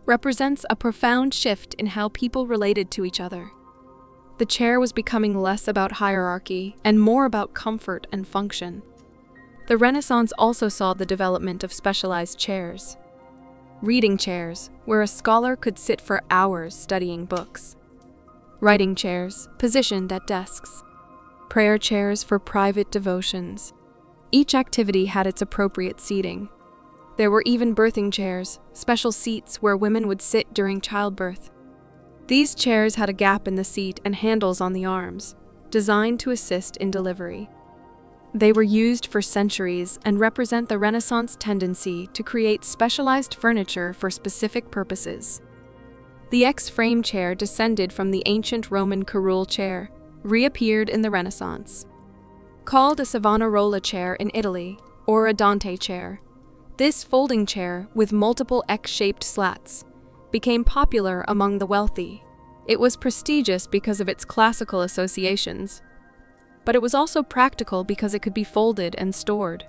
represents a profound shift in how people related to each other. The chair was becoming less about hierarchy and more about comfort and function. The Renaissance also saw the development of specialized chairs. Reading chairs, where a scholar could sit for hours studying books. Writing chairs, positioned at desks. Prayer chairs for private devotions. Each activity had its appropriate seating. There were even birthing chairs, special seats where women would sit during childbirth. These chairs had a gap in the seat and handles on the arms, designed to assist in delivery. They were used for centuries and represent the Renaissance tendency to create specialized furniture for specific purposes. The X-frame chair descended from the ancient Roman curule chair, reappeared in the Renaissance. Called a Savonarola chair in Italy, or a Dante chair, this folding chair with multiple X-shaped slats became popular among the wealthy. It was prestigious because of its classical associations, but it was also practical because it could be folded and stored.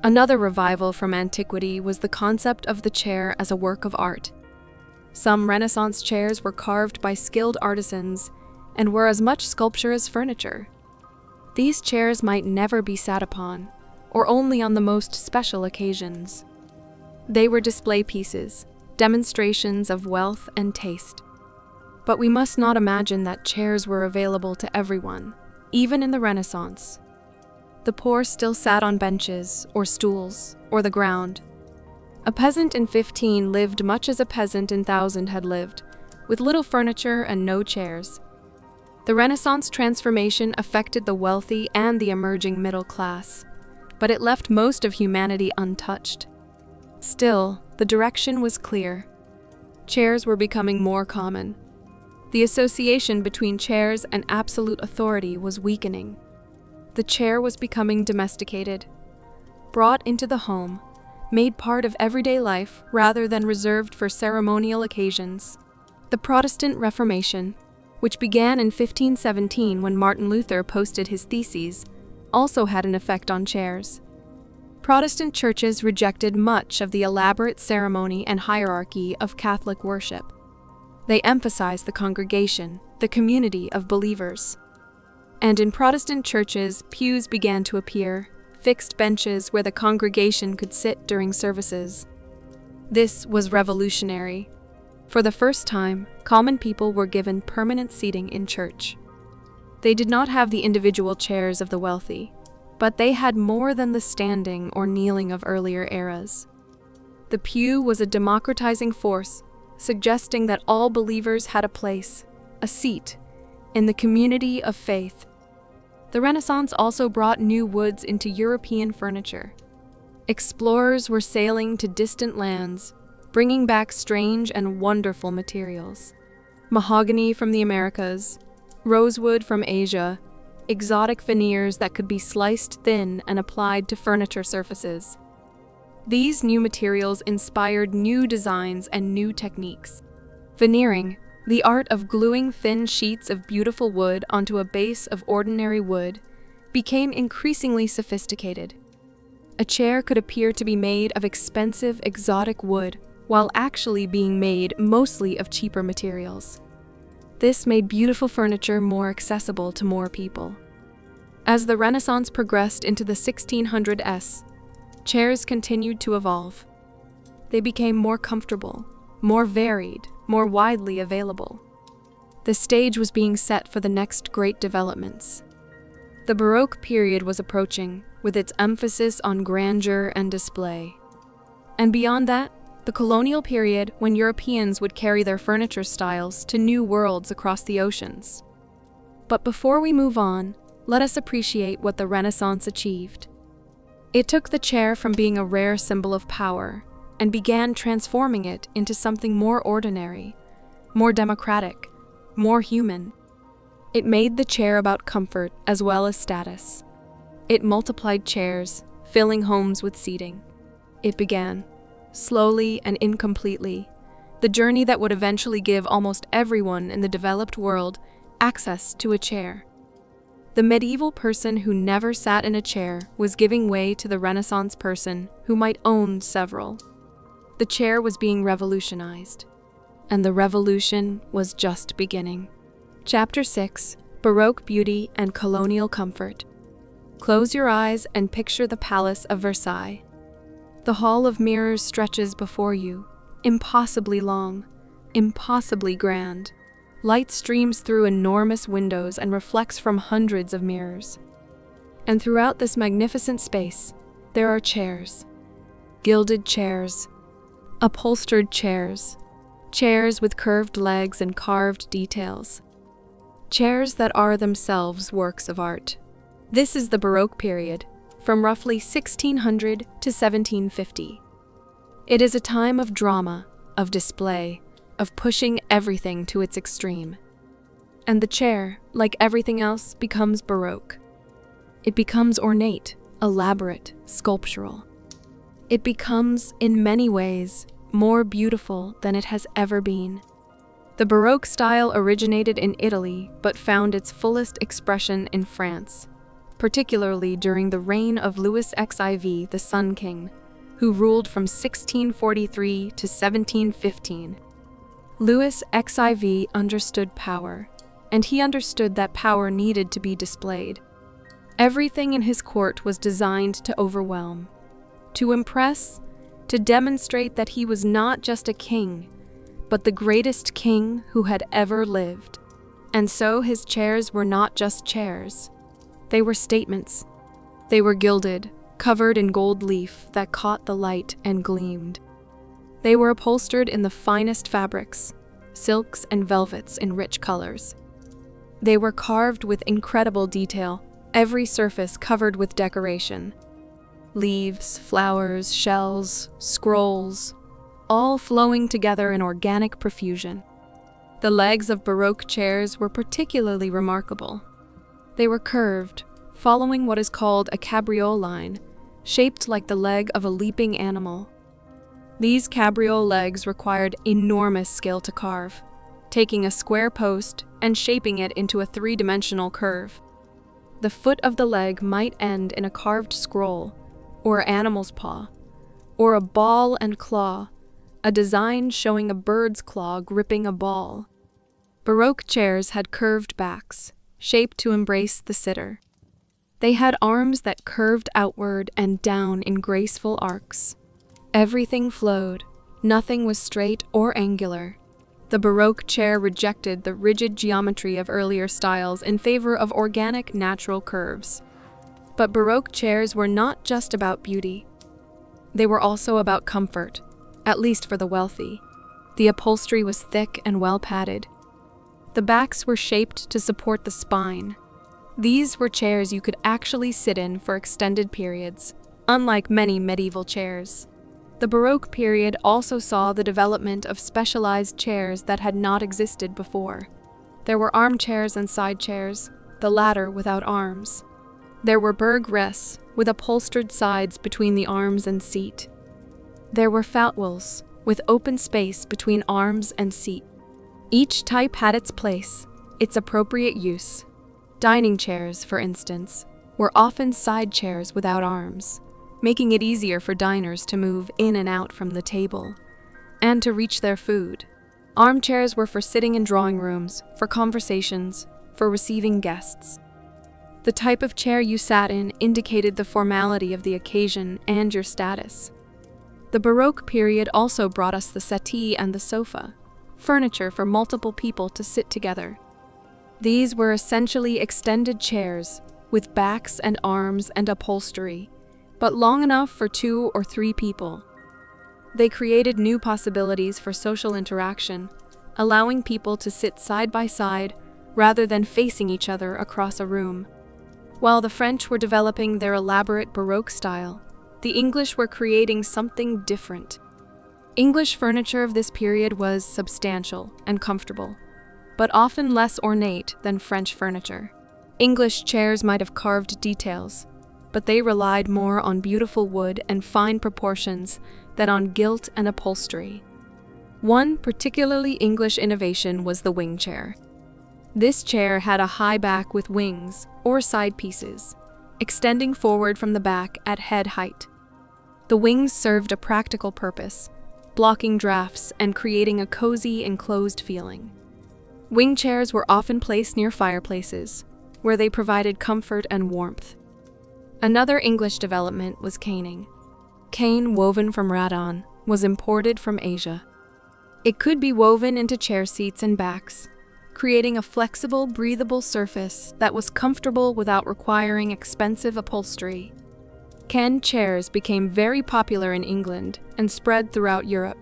Another revival from antiquity was the concept of the chair as a work of art. Some Renaissance chairs were carved by skilled artisans and were as much sculpture as furniture. These chairs might never be sat upon, or only on the most special occasions. They were display pieces, demonstrations of wealth and taste. But we must not imagine that chairs were available to everyone, even in the Renaissance. The poor still sat on benches, or stools, or the ground. A peasant in 15 lived much as a peasant in 1000 had lived, with little furniture and no chairs. The Renaissance transformation affected the wealthy and the emerging middle class, but it left most of humanity untouched. Still, the direction was clear. Chairs were becoming more common. The association between chairs and absolute authority was weakening. The chair was becoming domesticated, brought into the home, made part of everyday life rather than reserved for ceremonial occasions. The Protestant Reformation, which began in 1517 when Martin Luther posted his theses, also had an effect on chairs. Protestant churches rejected much of the elaborate ceremony and hierarchy of Catholic worship. They emphasized the congregation, the community of believers. And in Protestant churches, pews began to appear, fixed benches where the congregation could sit during services. This was revolutionary. For the first time, common people were given permanent seating in church. They did not have the individual chairs of the wealthy, but they had more than the standing or kneeling of earlier eras. The pew was a democratizing force, suggesting that all believers had a place, a seat, in the community of faith. The Renaissance also brought new woods into European furniture. Explorers were sailing to distant lands, bringing back strange and wonderful materials. Mahogany from the Americas, rosewood from Asia, exotic veneers that could be sliced thin and applied to furniture surfaces. These new materials inspired new designs and new techniques. Veneering, the art of gluing thin sheets of beautiful wood onto a base of ordinary wood, became increasingly sophisticated. A chair could appear to be made of expensive, exotic wood, while actually being made mostly of cheaper materials. This made beautiful furniture more accessible to more people. As the Renaissance progressed into the 1600s, chairs continued to evolve. They became more comfortable, more varied, more widely available. The stage was being set for the next great developments. The Baroque period was approaching, with its emphasis on grandeur and display. And beyond that, the Colonial period, when Europeans would carry their furniture styles to new worlds across the oceans. But before we move on, let us appreciate what the Renaissance achieved. It took the chair from being a rare symbol of power and began transforming it into something more ordinary, more democratic, more human. It made the chair about comfort as well as status. It multiplied chairs, filling homes with seating. It began, slowly and incompletely, the journey that would eventually give almost everyone in the developed world access to a chair. The medieval person who never sat in a chair was giving way to the Renaissance person who might own several. The chair was being revolutionized, and the revolution was just beginning. Chapter 6: Baroque Beauty and Colonial Comfort. Close your eyes and picture the Palace of Versailles. The hall of mirrors stretches before you, impossibly long, impossibly grand. Light streams through enormous windows and reflects from hundreds of mirrors. And throughout this magnificent space, there are chairs. Gilded chairs, upholstered chairs, chairs with curved legs and carved details. Chairs that are themselves works of art. This is the Baroque period, from roughly 1600 to 1750. It is a time of drama, of display, of pushing everything to its extreme. And the chair, like everything else, becomes Baroque. It becomes ornate, elaborate, sculptural. It becomes, in many ways, more beautiful than it has ever been. The Baroque style originated in Italy but found its fullest expression in France, particularly during the reign of Louis XIV, the Sun King, who ruled from 1643 to 1715. Louis XIV understood power, and he understood that power needed to be displayed. Everything in his court was designed to overwhelm, to impress, to demonstrate that he was not just a king, but the greatest king who had ever lived. And so his chairs were not just chairs. They were statements. They were gilded, covered in gold leaf that caught the light and gleamed. They were upholstered in the finest fabrics, silks and velvets in rich colors. They were carved with incredible detail, every surface covered with decoration. Leaves, flowers, shells, scrolls, all flowing together in organic profusion. The legs of Baroque chairs were particularly remarkable. They were curved, following what is called a cabriole line, shaped like the leg of a leaping animal. These cabriole legs required enormous skill to carve, taking a square post, and shaping it into a three-dimensional curve. The foot of the leg might end in a carved scroll, or animal's paw, or a ball and claw, a design showing a bird's claw gripping a ball. Baroque chairs had curved backs, shaped to embrace the sitter. They had arms that curved outward and down in graceful arcs. Everything flowed, nothing was straight or angular. The Baroque chair rejected the rigid geometry of earlier styles in favor of organic, natural curves. But Baroque chairs were not just about beauty. They were also about comfort, at least for the wealthy. The upholstery was thick and well padded. The backs were shaped to support the spine. These were chairs you could actually sit in for extended periods, unlike many medieval chairs. The Baroque period also saw the development of specialized chairs that had not existed before. There were armchairs and side chairs, the latter without arms. There were berg rests, with upholstered sides between the arms and seat. There were fauteuils, with open space between arms and seat. Each type had its place, its appropriate use. Dining chairs, for instance, were often side chairs without arms, making it easier for diners to move in and out from the table, and to reach their food. Armchairs were for sitting in drawing rooms, for conversations, for receiving guests. The type of chair you sat in indicated the formality of the occasion and your status. The Baroque period also brought us the settee and the sofa, furniture for multiple people to sit together. These were essentially extended chairs, with backs and arms and upholstery, but long enough for 2 or 3 people. They created new possibilities for social interaction, allowing people to sit side by side rather than facing each other across a room. While the French were developing their elaborate Baroque style, the English were creating something different. English furniture of this period was substantial and comfortable, but often less ornate than French furniture. English chairs might have carved details, but they relied more on beautiful wood and fine proportions than on gilt and upholstery. One particularly English innovation was the wing chair. This chair had a high back with wings, or side pieces, extending forward from the back at head height. The wings served a practical purpose, blocking drafts and creating a cozy, enclosed feeling. Wing chairs were often placed near fireplaces, where they provided comfort and warmth. Another English development was caning. Cane, woven from rattan, was imported from Asia. It could be woven into chair seats and backs, creating a flexible, breathable surface that was comfortable without requiring expensive upholstery. Cane chairs became very popular in England and spread throughout Europe.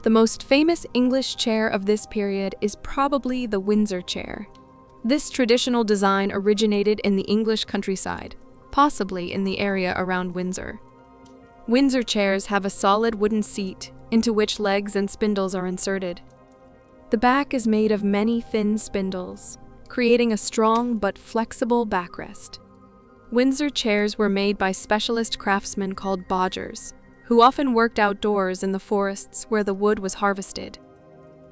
The most famous English chair of this period is probably the Windsor chair. This traditional design originated in the English countryside, possibly in the area around Windsor. Windsor chairs have a solid wooden seat into which legs and spindles are inserted. The back is made of many thin spindles, creating a strong but flexible backrest. Windsor chairs were made by specialist craftsmen called bodgers, who often worked outdoors in the forests where the wood was harvested.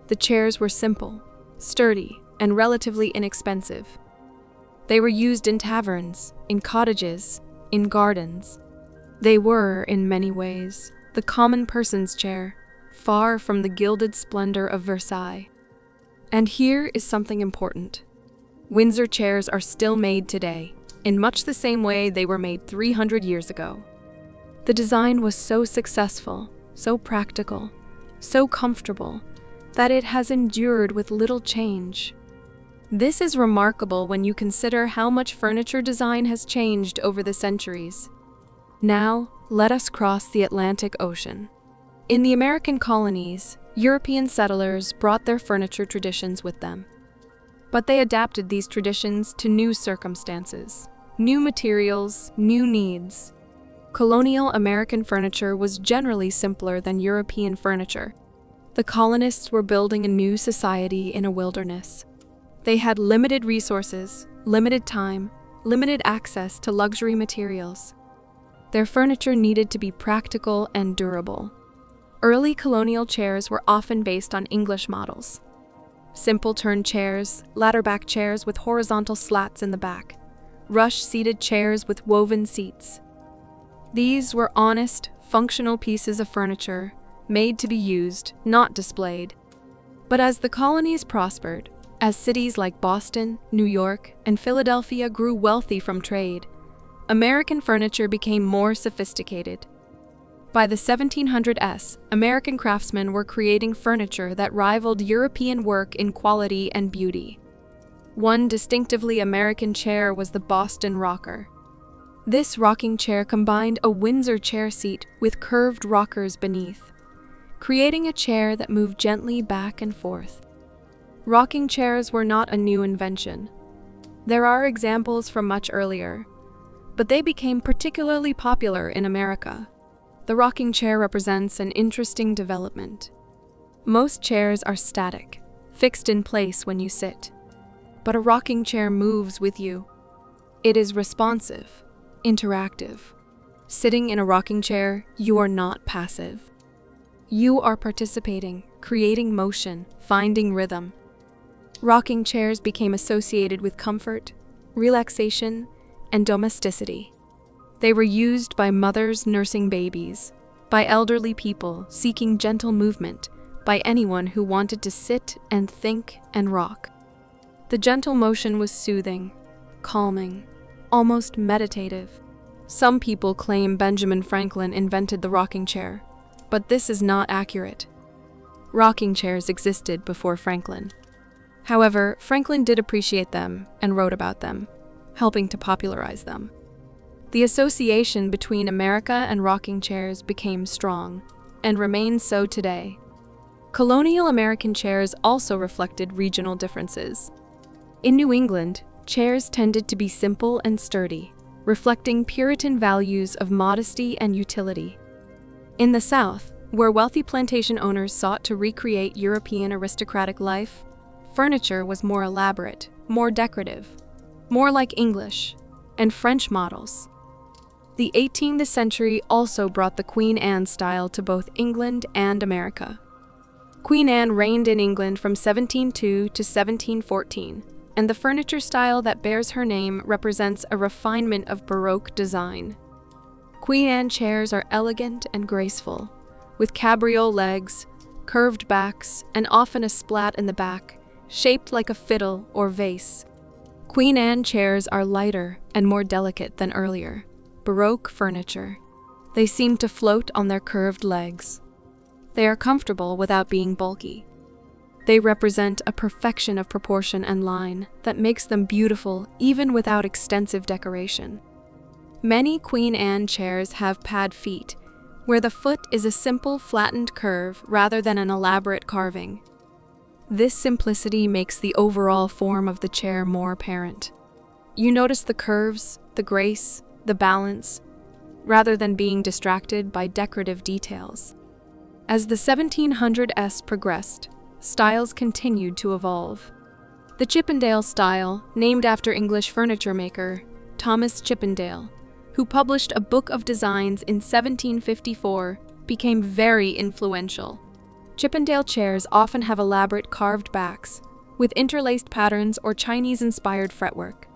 The chairs were simple, sturdy, and relatively inexpensive. They were used in taverns, in cottages, in gardens. They were, in many ways, the common person's chair, far from the gilded splendor of Versailles. And here is something important. Windsor chairs are still made today, in much the same way they were made 300 years ago. The design was so successful, so practical, so comfortable, that it has endured with little change. This is remarkable when you consider how much furniture design has changed over the centuries. Now, let us cross the Atlantic Ocean. In the American colonies, European settlers brought their furniture traditions with them. But they adapted these traditions to new circumstances, new materials, new needs. Colonial American furniture was generally simpler than European furniture. The colonists were building a new society in a wilderness. They had limited resources, limited time, limited access to luxury materials. Their furniture needed to be practical and durable. Early colonial chairs were often based on English models. simple turn chairs, ladder-back chairs with horizontal slats in the back, rush-seated chairs with woven seats. These were honest, functional pieces of furniture, made to be used, not displayed. But as the colonies prospered, as cities like Boston, New York, and Philadelphia grew wealthy from trade, American furniture became more sophisticated. By the 1700s, American craftsmen were creating furniture that rivaled European work in quality and beauty. One distinctively American chair was the Boston rocker. This rocking chair combined a Windsor chair seat with curved rockers beneath, creating a chair that moved gently back and forth. Rocking chairs were not a new invention. There are examples from much earlier, but they became particularly popular in America. The rocking chair represents an interesting development. Most chairs are static, fixed in place when you sit, but a rocking chair moves with you. It is responsive, interactive. Sitting in a rocking chair, you are not passive. You are participating, creating motion, finding rhythm. Rocking chairs became associated with comfort, relaxation, and domesticity. They were used by mothers nursing babies, by elderly people seeking gentle movement, by anyone who wanted to sit and think and rock. The gentle motion was soothing, calming, almost meditative. Some people claim Benjamin Franklin invented the rocking chair, but this is not accurate. Rocking chairs existed before Franklin. However, Franklin did appreciate them and wrote about them, helping to popularize them. The association between America and rocking chairs became strong, and remains so today. Colonial American chairs also reflected regional differences. In New England, chairs tended to be simple and sturdy, reflecting Puritan values of modesty and utility. In the South, where wealthy plantation owners sought to recreate European aristocratic life, furniture was more elaborate, more decorative, more like English and French models. The 18th century also brought the Queen Anne style to both England and America. Queen Anne reigned in England from 1702 to 1714, and the furniture style that bears her name represents a refinement of Baroque design. Queen Anne chairs are elegant and graceful, with cabriole legs, curved backs, and often a splat in the back, shaped like a fiddle or vase. Queen Anne chairs are lighter and more delicate than earlier Baroque furniture. They seem to float on their curved legs. They are comfortable without being bulky. They represent a perfection of proportion and line that makes them beautiful even without extensive decoration. Many Queen Anne chairs have pad feet, where the foot is a simple flattened curve rather than an elaborate carving. This simplicity makes the overall form of the chair more apparent. You notice the curves, the grace, the balance, rather than being distracted by decorative details. As the 1700s progressed, styles continued to evolve. The Chippendale style, named after English furniture maker Thomas Chippendale, who published a book of designs in 1754, became very influential. Chippendale chairs often have elaborate carved backs, with interlaced patterns or Chinese-inspired fretwork.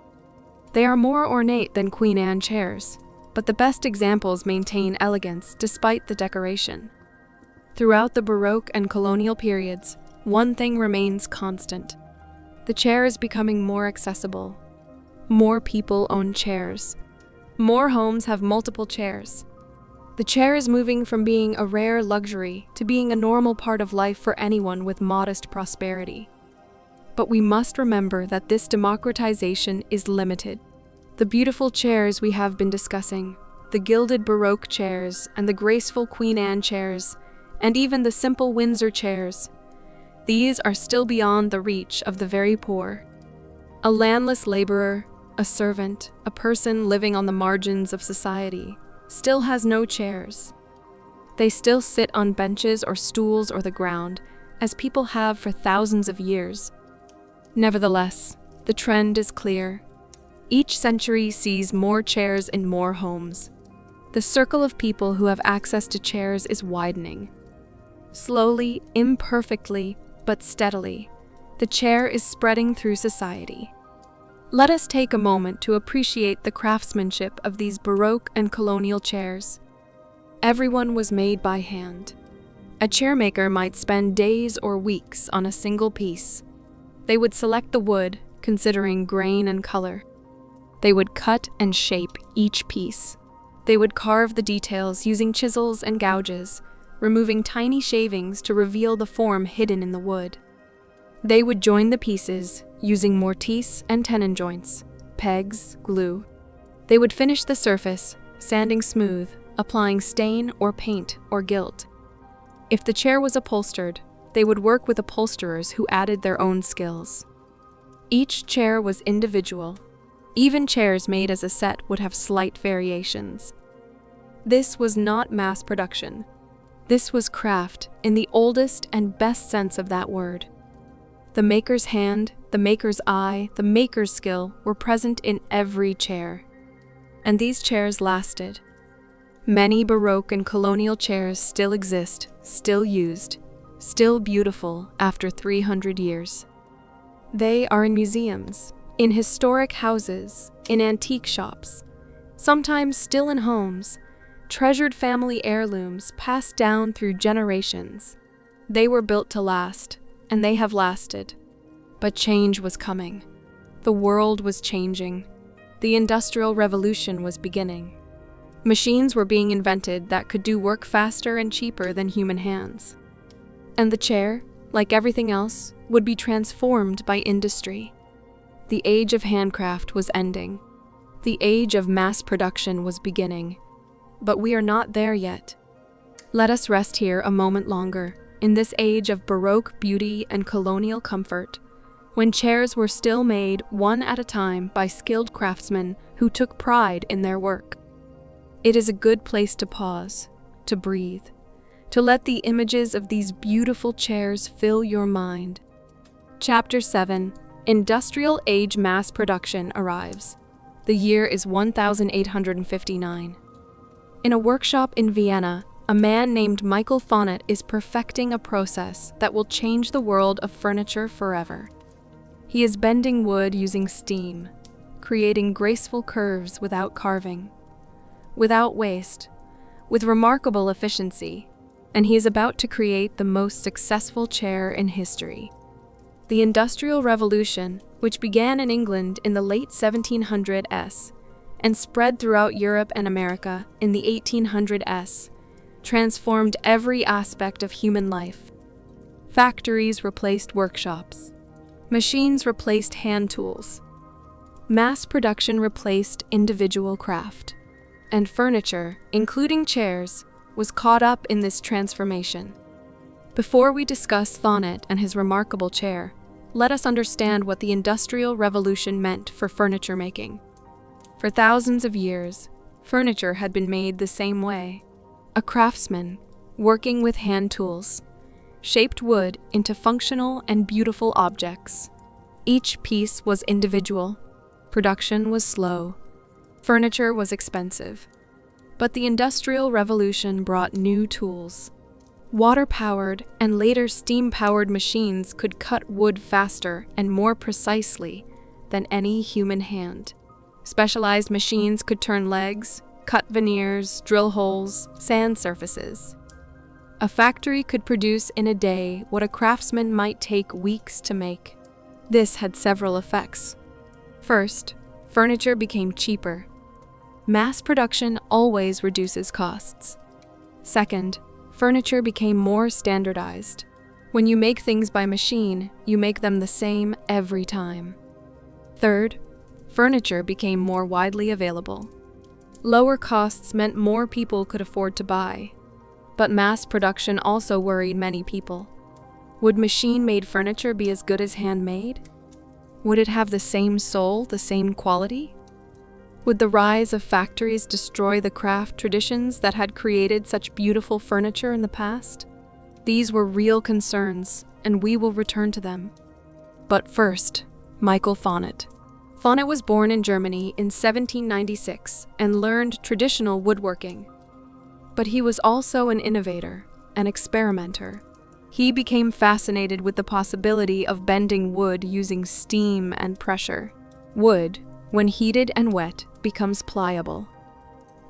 They are more ornate than Queen Anne chairs, but the best examples maintain elegance despite the decoration. Throughout the Baroque and Colonial periods, one thing remains constant. The chair is becoming more accessible. More people own chairs. More homes have multiple chairs. The chair is moving from being a rare luxury to being a normal part of life for anyone with modest prosperity. But we must remember that this democratization is limited. The beautiful chairs we have been discussing, the gilded Baroque chairs and the graceful Queen Anne chairs, and even the simple Windsor chairs, these are still beyond the reach of the very poor. A landless laborer, a servant, a person living on the margins of society, still has no chairs. They still sit on benches or stools or the ground, as people have for thousands of years. Nevertheless, the trend is clear. Each century sees more chairs in more homes. The circle of people who have access to chairs is widening. Slowly, imperfectly, but steadily, the chair is spreading through society. Let us take a moment to appreciate the craftsmanship of these Baroque and Colonial chairs. Everyone was made by hand. A chairmaker might spend days or weeks on a single piece. They would select the wood, considering grain and color. They would cut and shape each piece. They would carve the details using chisels and gouges, removing tiny shavings to reveal the form hidden in the wood. They would join the pieces using mortise and tenon joints, pegs, glue. They would finish the surface, sanding smooth, applying stain or paint or gilt. If the chair was upholstered, they would work with upholsterers who added their own skills. Each chair was individual. Even chairs made as a set would have slight variations. This was not mass production. This was craft in the oldest and best sense of that word. The maker's hand, the maker's eye, the maker's skill were present in every chair. And these chairs lasted. Many Baroque and Colonial chairs still exist, still used, still beautiful after 300 years. They are in museums, in historic houses, in antique shops, sometimes still in homes, treasured family heirlooms passed down through generations. They were built to last, and they have lasted. But change was coming. The world was changing. The Industrial Revolution was beginning. Machines were being invented that could do work faster and cheaper than human hands. And the chair, like everything else, would be transformed by industry. The age of handcraft was ending. The age of mass production was beginning. But we are not there yet. Let us rest here a moment longer, in this age of Baroque beauty and Colonial comfort, when chairs were still made one at a time by skilled craftsmen who took pride in their work. It is a good place to pause, to breathe, to let the images of these beautiful chairs fill your mind. Chapter 7. Industrial Age Mass Production arrives. The year is 1859. In a workshop in Vienna, a man named Michael Thonet is perfecting a process that will change the world of furniture forever. He is bending wood using steam, creating graceful curves without carving, without waste, with remarkable efficiency, and he is about to create the most successful chair in history. The Industrial Revolution, which began in England in the late 1700s and spread throughout Europe and America in the 1800s, transformed every aspect of human life. Factories replaced workshops. Machines replaced hand tools. Mass production replaced individual craft. And furniture, including chairs, was caught up in this transformation. Before we discuss Thonet and his remarkable chair, let us understand what the Industrial Revolution meant for furniture making. For thousands of years, furniture had been made the same way. A craftsman, working with hand tools, shaped wood into functional and beautiful objects. Each piece was individual. Production was slow. Furniture was expensive. But the Industrial Revolution brought new tools. Water-powered and later steam-powered machines could cut wood faster and more precisely than any human hand. Specialized machines could turn legs, cut veneers, drill holes, sand surfaces. A factory could produce in a day what a craftsman might take weeks to make. This had several effects. First, furniture became cheaper. Mass production always reduces costs. Second, furniture became more standardized. When you make things by machine, you make them the same every time. Third, furniture became more widely available. Lower costs meant more people could afford to buy. But mass production also worried many people. Would machine-made furniture be as good as handmade? Would it have the same soul, the same quality? Would the rise of factories destroy the craft traditions that had created such beautiful furniture in the past? These were real concerns, and we will return to them. But first, Michael Thonet. Thonet was born in Germany in 1796 and learned traditional woodworking. But he was also an innovator, an experimenter. He became fascinated with the possibility of bending wood using steam and pressure. Wood, when heated and wet, becomes pliable.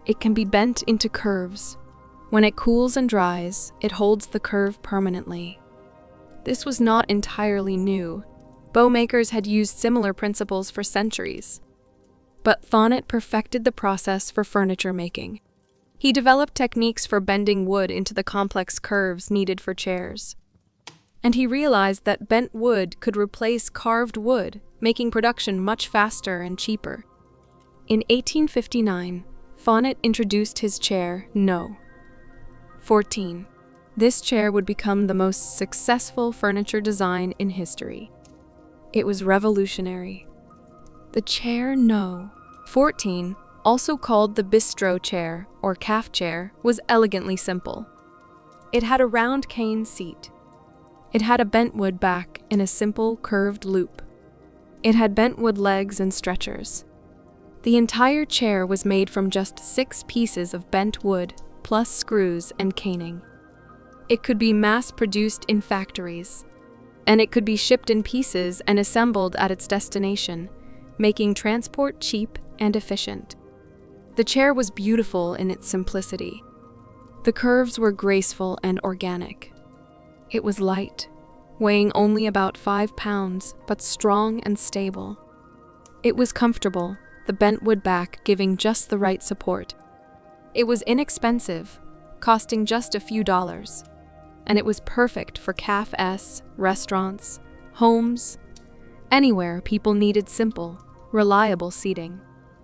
It can be bent into curves. When it cools and dries, it holds the curve permanently. This was not entirely new. Bow makers had used similar principles for centuries. But Thonet perfected the process for furniture making. He developed techniques for bending wood into the complex curves needed for chairs. And he realized that bent wood could replace carved wood, making production much faster and cheaper. In 1859, Thonet introduced his chair, Nouveau. 14. This chair would become the most successful furniture design in history. It was revolutionary. The chair Nouveau. 14, also called the bistro chair or calf chair, was elegantly simple. It had a round cane seat. It had a bentwood back in a simple curved loop. It had bentwood legs and stretchers. The entire chair was made from just 6 pieces of bent wood, plus screws and caning. It could be mass-produced in factories, and it could be shipped in pieces and assembled at its destination, making transport cheap and efficient. The chair was beautiful in its simplicity. The curves were graceful and organic. It was light, weighing only about 5 pounds, but strong and stable. It was comfortable, the bentwood back giving just the right support. It was inexpensive, costing just a few dollars, and it was perfect for cafes, restaurants, homes, anywhere people needed simple, reliable seating.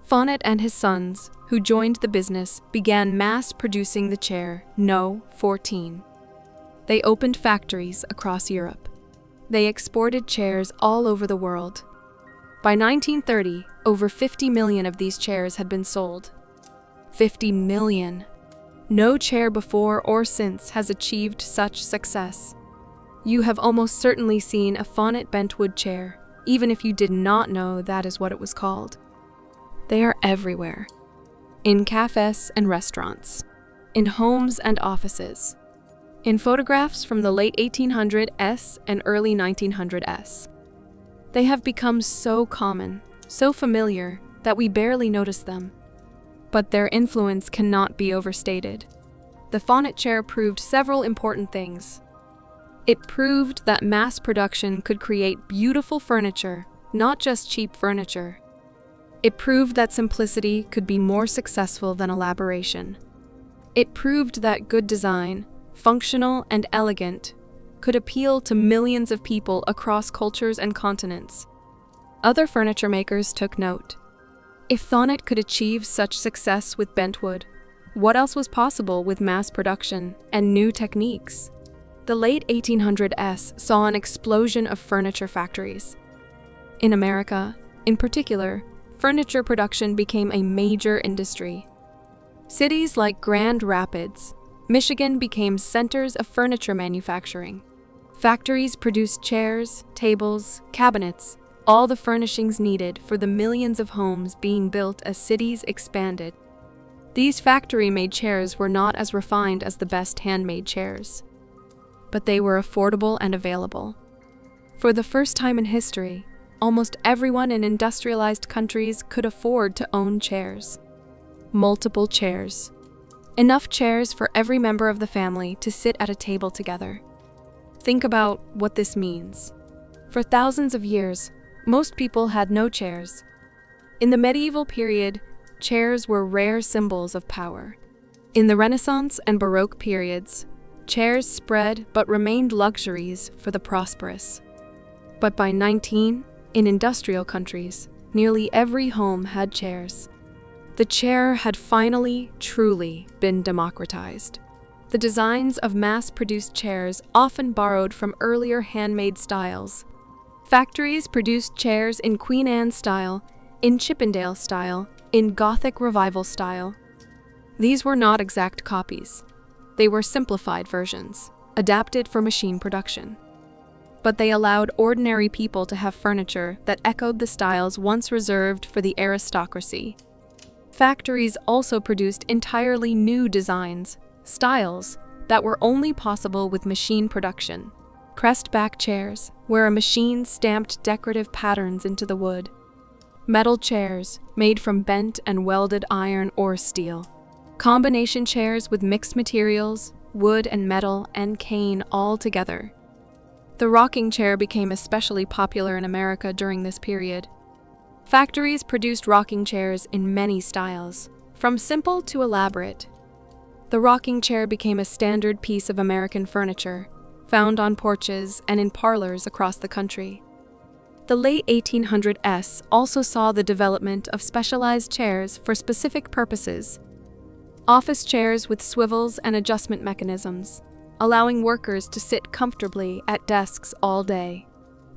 Thonet and his sons, who joined the business, began mass-producing the chair Nouveau 14. They opened factories across Europe. They exported chairs all over the world. By 1930, over 50 million of these chairs had been sold. 50 million. No chair before or since has achieved such success. You have almost certainly seen a Thonet bentwood chair, even if you did not know that is what it was called. They are everywhere. In cafes and restaurants. In homes and offices. In photographs from the late 1800s and early 1900s. They have become so common, so familiar, that we barely notice them. But their influence cannot be overstated. The Thonet chair proved several important things. It proved that mass production could create beautiful furniture, not just cheap furniture. It proved that simplicity could be more successful than elaboration. It proved that good design, functional and elegant, could appeal to millions of people across cultures and continents. Other furniture makers took note. If Thonet could achieve such success with bentwood, what else was possible with mass production and new techniques? The late 1800s saw an explosion of furniture factories. In America, in particular, furniture production became a major industry. Cities like Grand Rapids, Michigan became centers of furniture manufacturing. Factories produced chairs, tables, cabinets, all the furnishings needed for the millions of homes being built as cities expanded. These factory-made chairs were not as refined as the best handmade chairs, but they were affordable and available. For the first time in history, almost everyone in industrialized countries could afford to own chairs. Multiple chairs. Enough chairs for every member of the family to sit at a table together. Think about what this means. For thousands of years, most people had no chairs. In the medieval period, chairs were rare symbols of power. In the Renaissance and Baroque periods, chairs spread but remained luxuries for the prosperous. But by 19, in industrial countries, nearly every home had chairs. The chair had finally, truly been democratized. The designs of mass-produced chairs often borrowed from earlier handmade styles. Factories produced chairs in Queen Anne style, in Chippendale style, in Gothic Revival style. These were not exact copies. They were simplified versions, adapted for machine production. But they allowed ordinary people to have furniture that echoed the styles once reserved for the aristocracy. Factories also produced entirely new designs, styles, that were only possible with machine production. Crest-back chairs, where a machine stamped decorative patterns into the wood. Metal chairs, made from bent and welded iron or steel. Combination chairs with mixed materials, wood and metal and cane all together. The rocking chair became especially popular in America during this period. Factories produced rocking chairs in many styles, from simple to elaborate. The rocking chair became a standard piece of American furniture, found on porches and in parlors across the country. The late 1800s also saw the development of specialized chairs for specific purposes. Office chairs with swivels and adjustment mechanisms, allowing workers to sit comfortably at desks all day.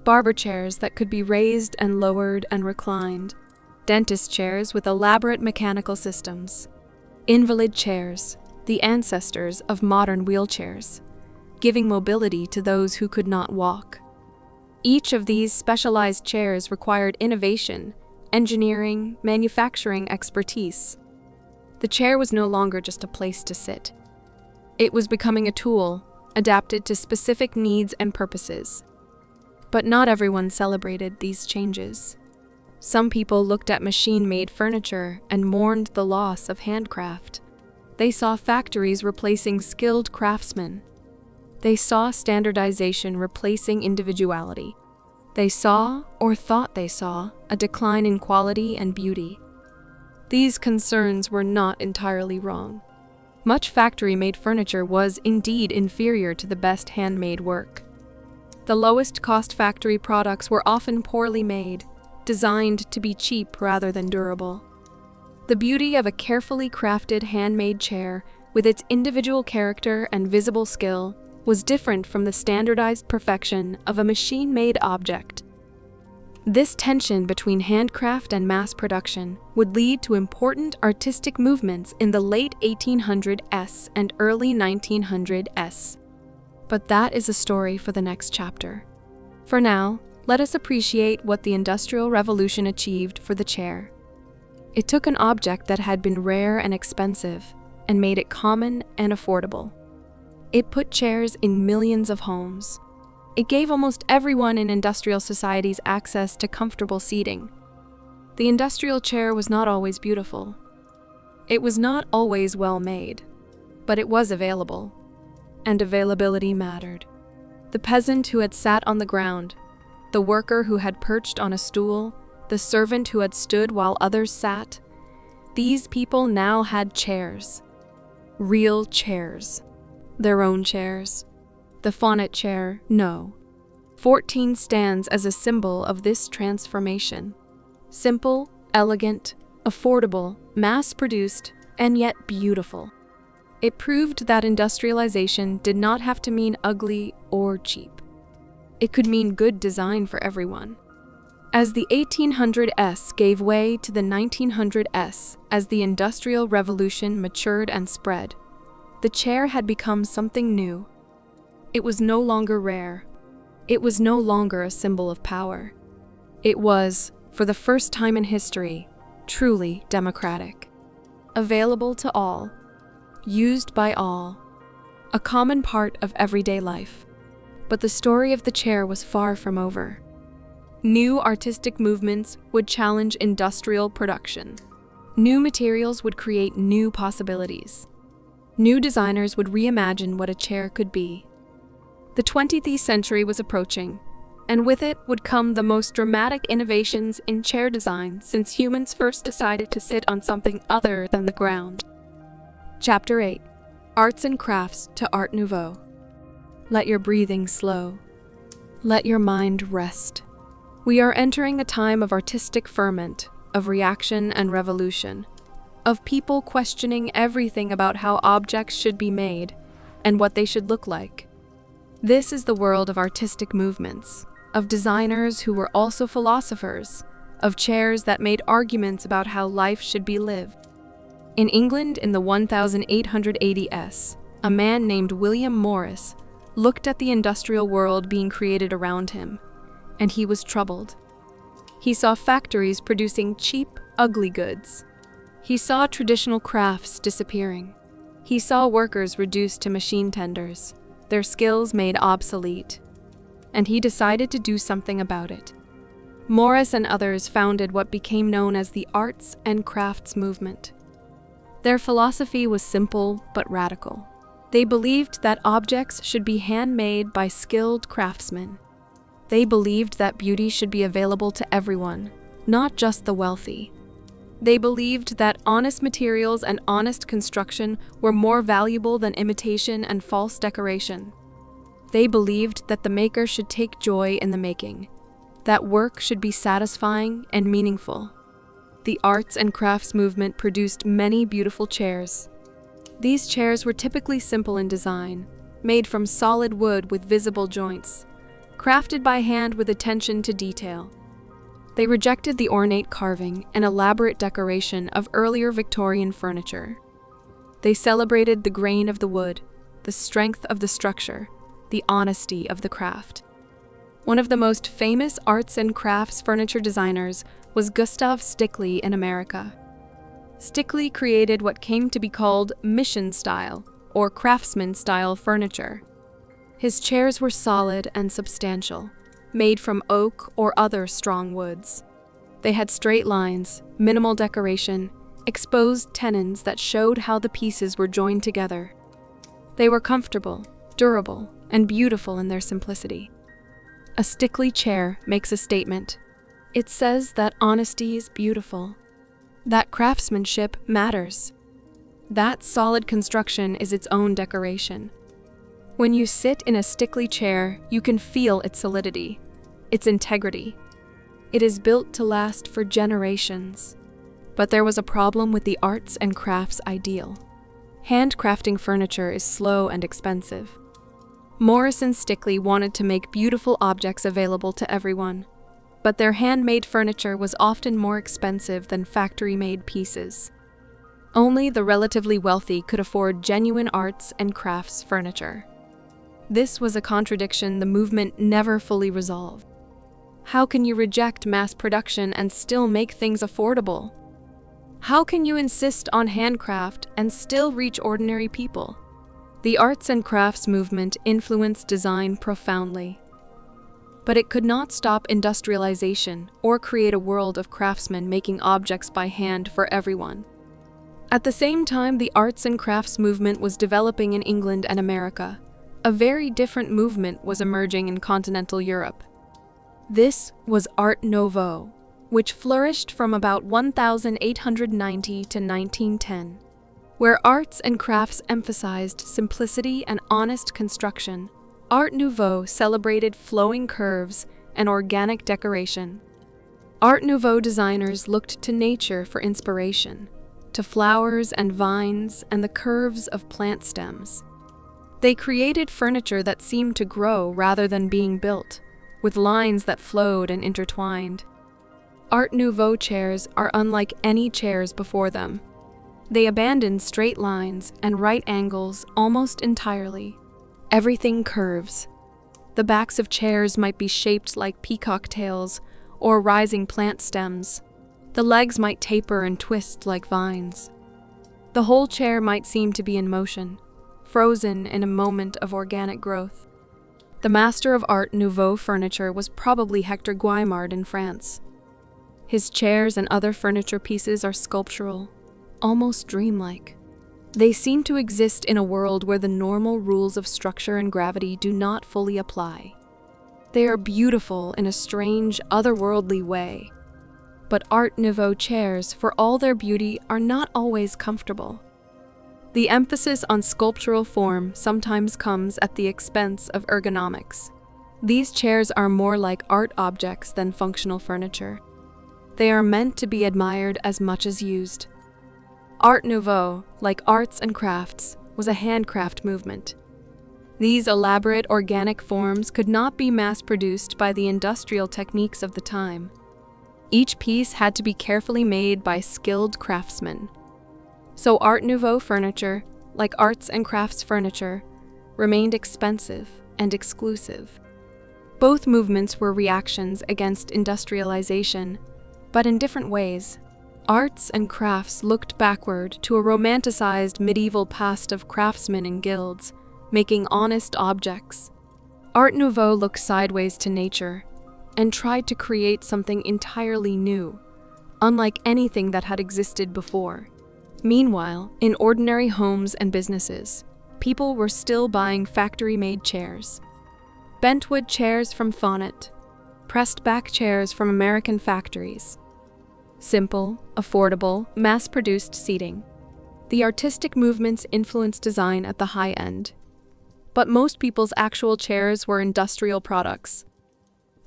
Barber chairs that could be raised and lowered and reclined. Dentist chairs with elaborate mechanical systems. Invalid chairs, the ancestors of modern wheelchairs, giving mobility to those who could not walk. Each of these specialized chairs required innovation, engineering, manufacturing expertise. The chair was no longer just a place to sit. It was becoming a tool, adapted to specific needs and purposes. But not everyone celebrated these changes. Some people looked at machine-made furniture and mourned the loss of handcraft. They saw factories replacing skilled craftsmen. They saw standardization replacing individuality. They saw, or thought they saw, a decline in quality and beauty. These concerns were not entirely wrong. Much factory-made furniture was indeed inferior to the best handmade work. The lowest-cost factory products were often poorly made, designed to be cheap rather than durable. The beauty of a carefully crafted handmade chair, with its individual character and visible skill, was different from the standardized perfection of a machine-made object. This tension between handcraft and mass production would lead to important artistic movements in the late 1800s and early 1900s. But that is a story for the next chapter. For now, let us appreciate what the Industrial Revolution achieved for the chair. It took an object that had been rare and expensive and made it common and affordable. It put chairs in millions of homes. It gave almost everyone in industrial societies access to comfortable seating. The industrial chair was not always beautiful. It was not always well made, but it was available, and availability mattered. The peasant who had sat on the ground, the worker who had perched on a stool, the servant who had stood while others sat, these people now had chairs. Real chairs. Their own chairs. The Thonet chair, no. 14 stands as a symbol of this transformation. Simple, elegant, affordable, mass-produced, and yet beautiful. It proved that industrialization did not have to mean ugly or cheap. It could mean good design for everyone. As the 1800s gave way to the 1900s, as the Industrial Revolution matured and spread, the chair had become something new. It was no longer rare. It was no longer a symbol of power. It was, for the first time in history, truly democratic. Available to all. Used by all. A common part of everyday life. But the story of the chair was far from over. New artistic movements would challenge industrial production. New materials would create new possibilities. New designers would reimagine what a chair could be. The 20th century was approaching, and with it would come the most dramatic innovations in chair design since humans first decided to sit on something other than the ground. Chapter 8. Arts and Crafts to Art Nouveau. Let your breathing slow. Let your mind rest. We are entering a time of artistic ferment, of reaction and revolution, of people questioning everything about how objects should be made and what they should look like. This is the world of artistic movements, of designers who were also philosophers, of chairs that made arguments about how life should be lived. In England in the 1880s, a man named William Morris looked at the industrial world being created around him, and he was troubled. He saw factories producing cheap, ugly goods. He saw traditional crafts disappearing. He saw workers reduced to machine tenders, their skills made obsolete, and he decided to do something about it. Morris and others founded what became known as the Arts and Crafts movement. Their philosophy was simple but radical. They believed that objects should be handmade by skilled craftsmen. They believed that beauty should be available to everyone, not just the wealthy. They believed that honest materials and honest construction were more valuable than imitation and false decoration. They believed that the maker should take joy in the making, that work should be satisfying and meaningful. The arts and crafts movement produced many beautiful chairs. These chairs were typically simple in design, made from solid wood with visible joints, crafted by hand with attention to detail. They rejected the ornate carving and elaborate decoration of earlier Victorian furniture. They celebrated the grain of the wood, the strength of the structure, the honesty of the craft. One of the most famous arts and crafts furniture designers was Gustav Stickley in America. Stickley created what came to be called mission-style or craftsman-style furniture. His chairs were solid and substantial, made from oak or other strong woods. They had straight lines, minimal decoration, exposed tenons that showed how the pieces were joined together. They were comfortable, durable, and beautiful in their simplicity. A Stickley chair makes a statement. It says that honesty is beautiful, that craftsmanship matters, that solid construction is its own decoration. When you sit in a Stickley chair, you can feel its solidity, its integrity. It is built to last for generations. But there was a problem with the arts and crafts ideal. Handcrafting furniture is slow and expensive. Morris and Stickley wanted to make beautiful objects available to everyone, but their handmade furniture was often more expensive than factory-made pieces. Only the relatively wealthy could afford genuine arts and crafts furniture. This was a contradiction the movement never fully resolved. How can you reject mass production and still make things affordable? How can you insist on handcraft and still reach ordinary people? The arts and crafts movement influenced design profoundly. But it could not stop industrialization or create a world of craftsmen making objects by hand for everyone. At the same time, the arts and crafts movement was developing in England and America. A very different movement was emerging in continental Europe. This was Art Nouveau, which flourished from about 1890 to 1910, where arts and crafts emphasized simplicity and honest construction. Art Nouveau celebrated flowing curves and organic decoration. Art Nouveau designers looked to nature for inspiration, to flowers and vines and the curves of plant stems. They created furniture that seemed to grow rather than being built, with lines that flowed and intertwined. Art Nouveau chairs are unlike any chairs before them. They abandoned straight lines and right angles almost entirely. Everything curves. The backs of chairs might be shaped like peacock tails or rising plant stems. The legs might taper and twist like vines. The whole chair might seem to be in motion, frozen in a moment of organic growth. The master of Art Nouveau furniture was probably Hector Guimard in France. His chairs and other furniture pieces are sculptural, almost dreamlike. They seem to exist in a world where the normal rules of structure and gravity do not fully apply. They are beautiful in a strange, otherworldly way. But Art Nouveau chairs, for all their beauty, are not always comfortable. The emphasis on sculptural form sometimes comes at the expense of ergonomics. These chairs are more like art objects than functional furniture. They are meant to be admired as much as used. Art Nouveau, like arts and crafts, was a handcraft movement. These elaborate organic forms could not be mass-produced by the industrial techniques of the time. Each piece had to be carefully made by skilled craftsmen. So Art Nouveau furniture, like arts and crafts furniture, remained expensive and exclusive. Both movements were reactions against industrialization, but in different ways. Arts and crafts looked backward to a romanticized medieval past of craftsmen and guilds, making honest objects. Art Nouveau looked sideways to nature and tried to create something entirely new, unlike anything that had existed before. Meanwhile, in ordinary homes and businesses, people were still buying factory-made chairs. Bentwood chairs from Thonet, pressed-back chairs from American factories. Simple, affordable, mass-produced seating. The artistic movements influenced design at the high end. But most people's actual chairs were industrial products.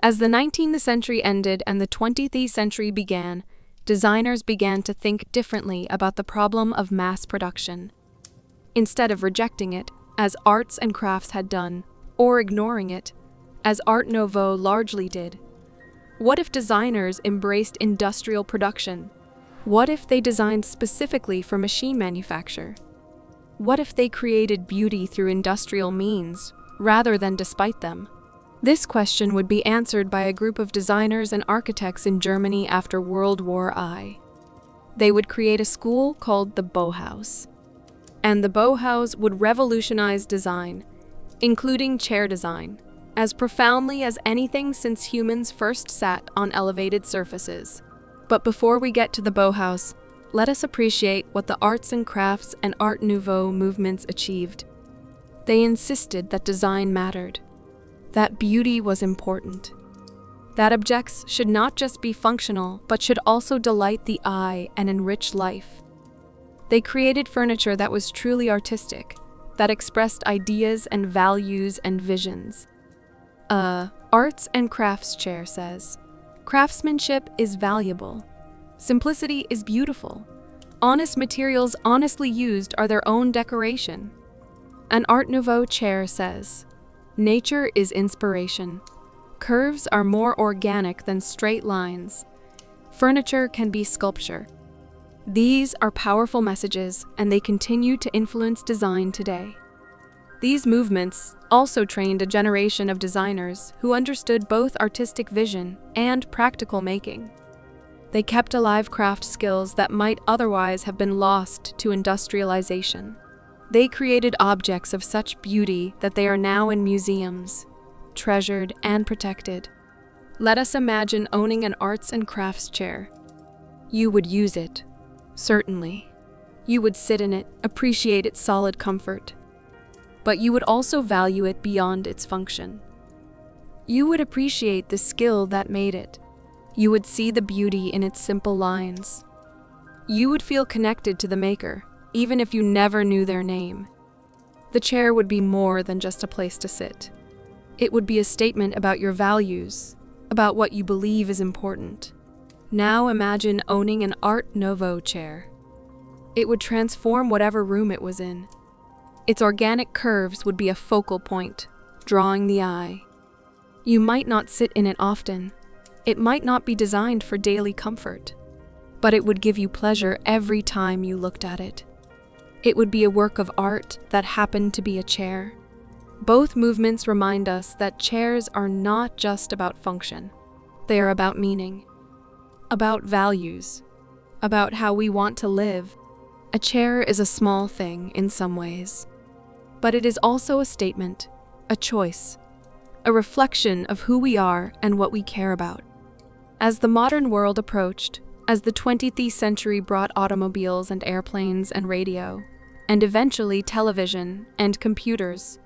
As the 19th century ended and the 20th century began, designers began to think differently about the problem of mass production. Instead of rejecting it, as arts and crafts had done, or ignoring it, as Art Nouveau largely did, what if designers embraced industrial production? What if they designed specifically for machine manufacture? What if they created beauty through industrial means, rather than despite them? This question would be answered by a group of designers and architects in Germany after World War I. They would create a school called the Bauhaus. And the Bauhaus would revolutionize design, including chair design, as profoundly as anything since humans first sat on elevated surfaces. But before we get to the Bauhaus, let us appreciate what the arts and crafts and Art Nouveau movements achieved. They insisted that design mattered, that beauty was important, that objects should not just be functional, but should also delight the eye and enrich life. They created furniture that was truly artistic, that expressed ideas and values and visions. Arts and crafts chair says, craftsmanship is valuable. Simplicity is beautiful. Honest materials honestly used are their own decoration. An Art Nouveau chair says, nature is inspiration. Curves are more organic than straight lines. Furniture can be sculpture. These are powerful messages, and they continue to influence design today. These movements also trained a generation of designers who understood both artistic vision and practical making. They kept alive craft skills that might otherwise have been lost to industrialization. They created objects of such beauty that they are now in museums, treasured and protected. Let us imagine owning an arts and crafts chair. You would use it, certainly. You would sit in it, appreciate its solid comfort. But you would also value it beyond its function. You would appreciate the skill that made it. You would see the beauty in its simple lines. You would feel connected to the maker, even if you never knew their name. The chair would be more than just a place to sit. It would be a statement about your values, about what you believe is important. Now imagine owning an Art Nouveau chair. It would transform whatever room it was in. Its organic curves would be a focal point, drawing the eye. You might not sit in it often. It might not be designed for daily comfort, but it would give you pleasure every time you looked at it. It would be a work of art that happened to be a chair. Both movements remind us that chairs are not just about function. They are about meaning, about values, about how we want to live. A chair is a small thing in some ways, but it is also a statement, a choice, a reflection of who we are and what we care about. As the modern world approached, as the 20th century brought automobiles and airplanes and radio, and eventually television and computers,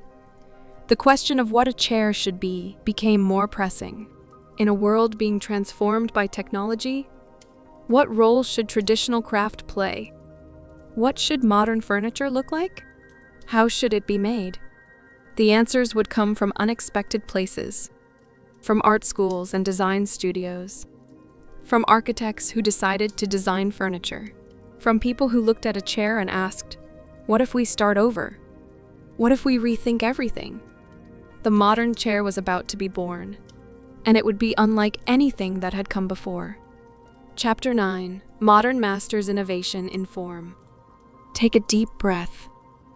the question of what a chair should be became more pressing. In a world being transformed by technology, what role should traditional craft play? What should modern furniture look like? How should it be made? The answers would come from unexpected places, from art schools and design studios, from architects who decided to design furniture, from people who looked at a chair and asked, what if we start over? What if we rethink everything? The modern chair was about to be born, and it would be unlike anything that had come before. Chapter 9: Modern Masters Innovation in Form. Take a deep breath.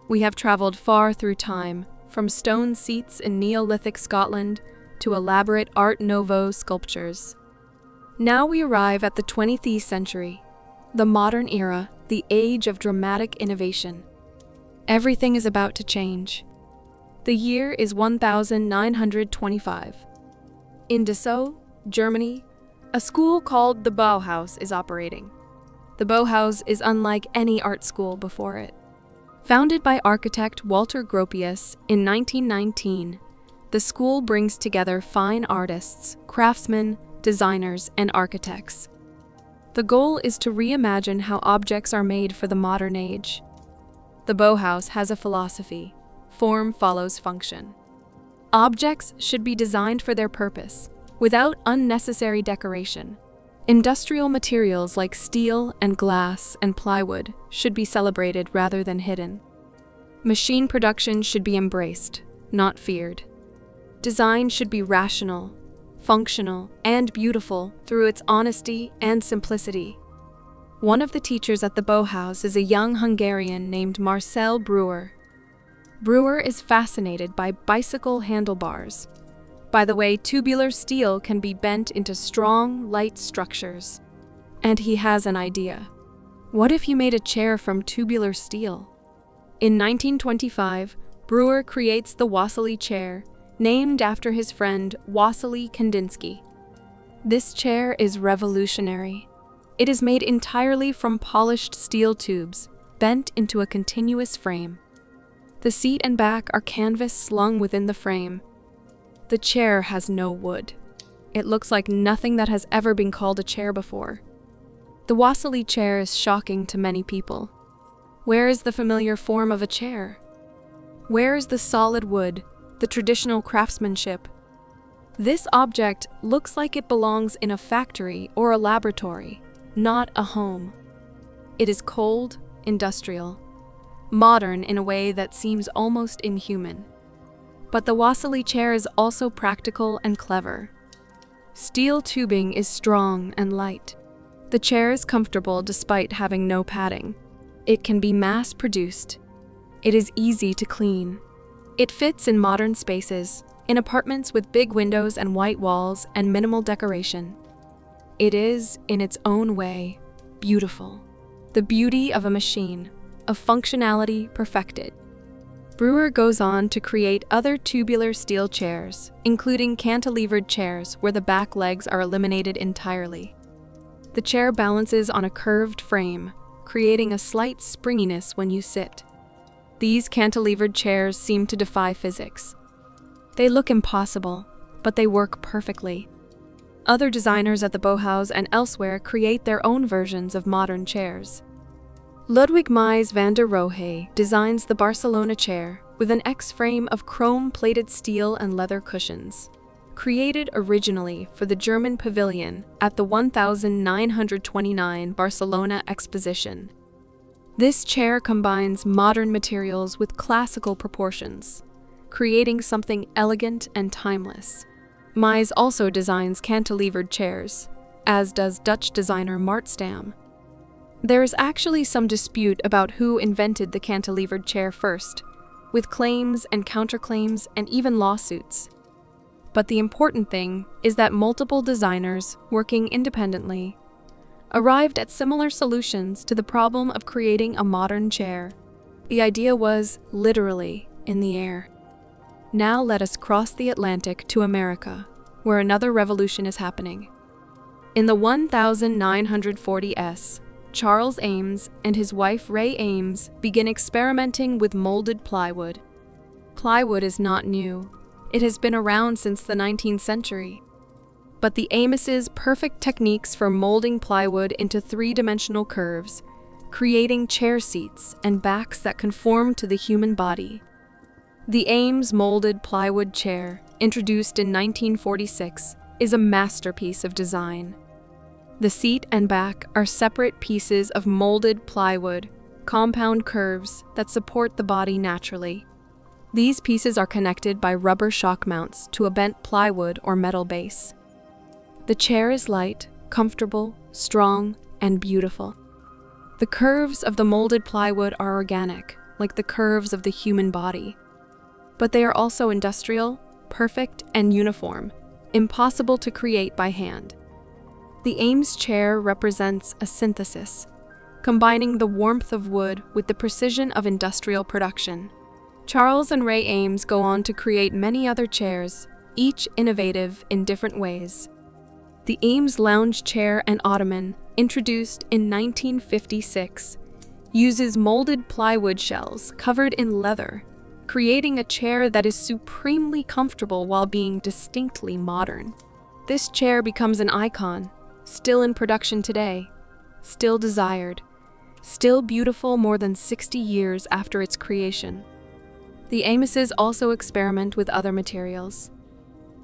We have traveled far through time, from stone seats in Neolithic Scotland to elaborate Art Nouveau sculptures. Now we arrive at the 20th century. The modern era, the age of dramatic innovation. Everything is about to change. The year is 1925. In Dessau, Germany, a school called the Bauhaus is operating. The Bauhaus is unlike any art school before it. Founded by architect Walter Gropius in 1919, the school brings together fine artists, craftsmen, designers, and architects. The goal is to reimagine how objects are made for the modern age. The Bauhaus has a philosophy: form follows function. Objects should be designed for their purpose, without unnecessary decoration. Industrial materials like steel and glass and plywood should be celebrated rather than hidden. Machine production should be embraced, not feared. Design should be rational, functional, and beautiful through its honesty and simplicity. One of the teachers at the Bauhaus is a young Hungarian named Marcel Breuer. Breuer is fascinated by bicycle handlebars, by the way tubular steel can be bent into strong, light structures. And he has an idea. What if you made a chair from tubular steel? In 1925, Breuer creates the Wassily chair, named after his friend Wassily Kandinsky. This chair is revolutionary. It is made entirely from polished steel tubes, bent into a continuous frame. The seat and back are canvas slung within the frame. The chair has no wood. It looks like nothing that has ever been called a chair before. The Wassily chair is shocking to many people. Where is the familiar form of a chair? Where is the solid wood, the traditional craftsmanship? This object looks like it belongs in a factory or a laboratory, not a home. It is cold, industrial, modern in a way that seems almost inhuman. But the Wassily chair is also practical and clever. Steel tubing is strong and light. The chair is comfortable despite having no padding. It can be mass-produced. It is easy to clean. It fits in modern spaces, in apartments with big windows and white walls and minimal decoration. It is, in its own way, beautiful. The beauty of a machine, of functionality perfected. Breuer goes on to create other tubular steel chairs, including cantilevered chairs where the back legs are eliminated entirely. The chair balances on a curved frame, creating a slight springiness when you sit. These cantilevered chairs seem to defy physics. They look impossible, but they work perfectly. Other designers at the Bauhaus and elsewhere create their own versions of modern chairs. Ludwig Mies van der Rohe designs the Barcelona chair with an X-frame of chrome-plated steel and leather cushions, created originally for the German pavilion at the 1929 Barcelona Exposition. This chair combines modern materials with classical proportions, creating something elegant and timeless. Mies also designs cantilevered chairs, as does Dutch designer Mart Stam. There is actually some dispute about who invented the cantilevered chair first, with claims and counterclaims and even lawsuits. But the important thing is that multiple designers, working independently, arrived at similar solutions to the problem of creating a modern chair. The idea was, literally, in the air. Now let us cross the Atlantic to America, where another revolution is happening. In the 1940s, Charles Eames and his wife Ray Eames begin experimenting with molded plywood. Plywood is not new. It has been around since the 19th century. But the Eames' perfect techniques for molding plywood into three-dimensional curves, creating chair seats and backs that conform to the human body. The Eames molded plywood chair, introduced in 1946, is a masterpiece of design. The seat and back are separate pieces of molded plywood, compound curves that support the body naturally. These pieces are connected by rubber shock mounts to a bent plywood or metal base. The chair is light, comfortable, strong, and beautiful. The curves of the molded plywood are organic, like the curves of the human body. But they are also industrial, perfect, and uniform, impossible to create by hand. The Eames chair represents a synthesis, combining the warmth of wood with the precision of industrial production. Charles and Ray Eames go on to create many other chairs, each innovative in different ways. The Eames lounge chair and ottoman, introduced in 1956, uses molded plywood shells covered in leather, creating a chair that is supremely comfortable while being distinctly modern. This chair becomes an icon, still in production today, still desired, still beautiful more than 60 years after its creation. The Eameses also experiment with other materials.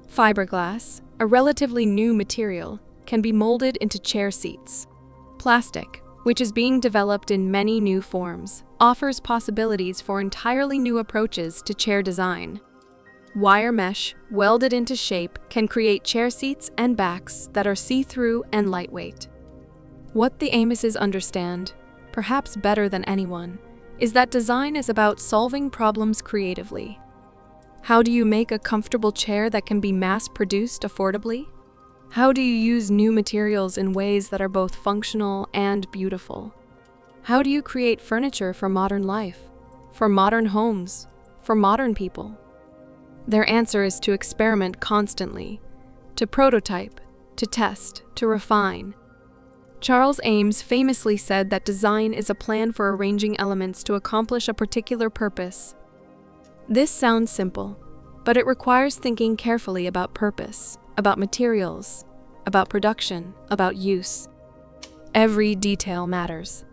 Fiberglass, a relatively new material, can be molded into chair seats. Plastic, which is being developed in many new forms, offers possibilities for entirely new approaches to chair design. Wire mesh, welded into shape, can create chair seats and backs that are see-through and lightweight. What the Eameses understand, perhaps better than anyone, is that design is about solving problems creatively. How do you make a comfortable chair that can be mass-produced affordably? How do you use new materials in ways that are both functional and beautiful? How do you create furniture for modern life, for modern homes, for modern people? Their answer is to experiment constantly, to prototype, to test, to refine. Charles Eames famously said that design is a plan for arranging elements to accomplish a particular purpose. This sounds simple, but it requires thinking carefully about purpose, about materials, about production, about use. Every detail matters.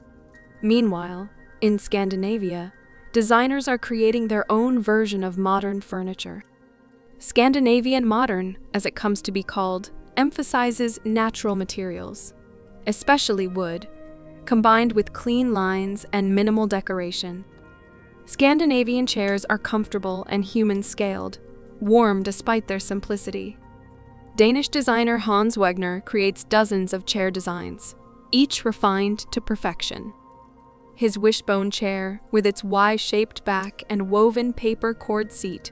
Meanwhile, in Scandinavia, designers are creating their own version of modern furniture. Scandinavian modern, as it comes to be called, emphasizes natural materials, especially wood, combined with clean lines and minimal decoration. Scandinavian chairs are comfortable and human-scaled, warm despite their simplicity. Danish designer Hans Wegner creates dozens of chair designs, each refined to perfection. His wishbone chair, with its Y-shaped back and woven paper cord seat,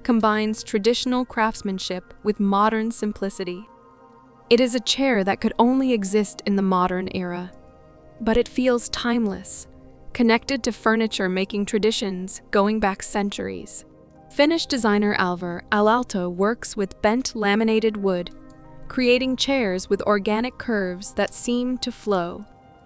combines traditional craftsmanship with modern simplicity. It is a chair that could only exist in the modern era, but it feels timeless, connected to furniture-making traditions going back centuries. Finnish designer Alvar Alalto works with bent laminated wood, creating chairs with organic curves that seem to flow.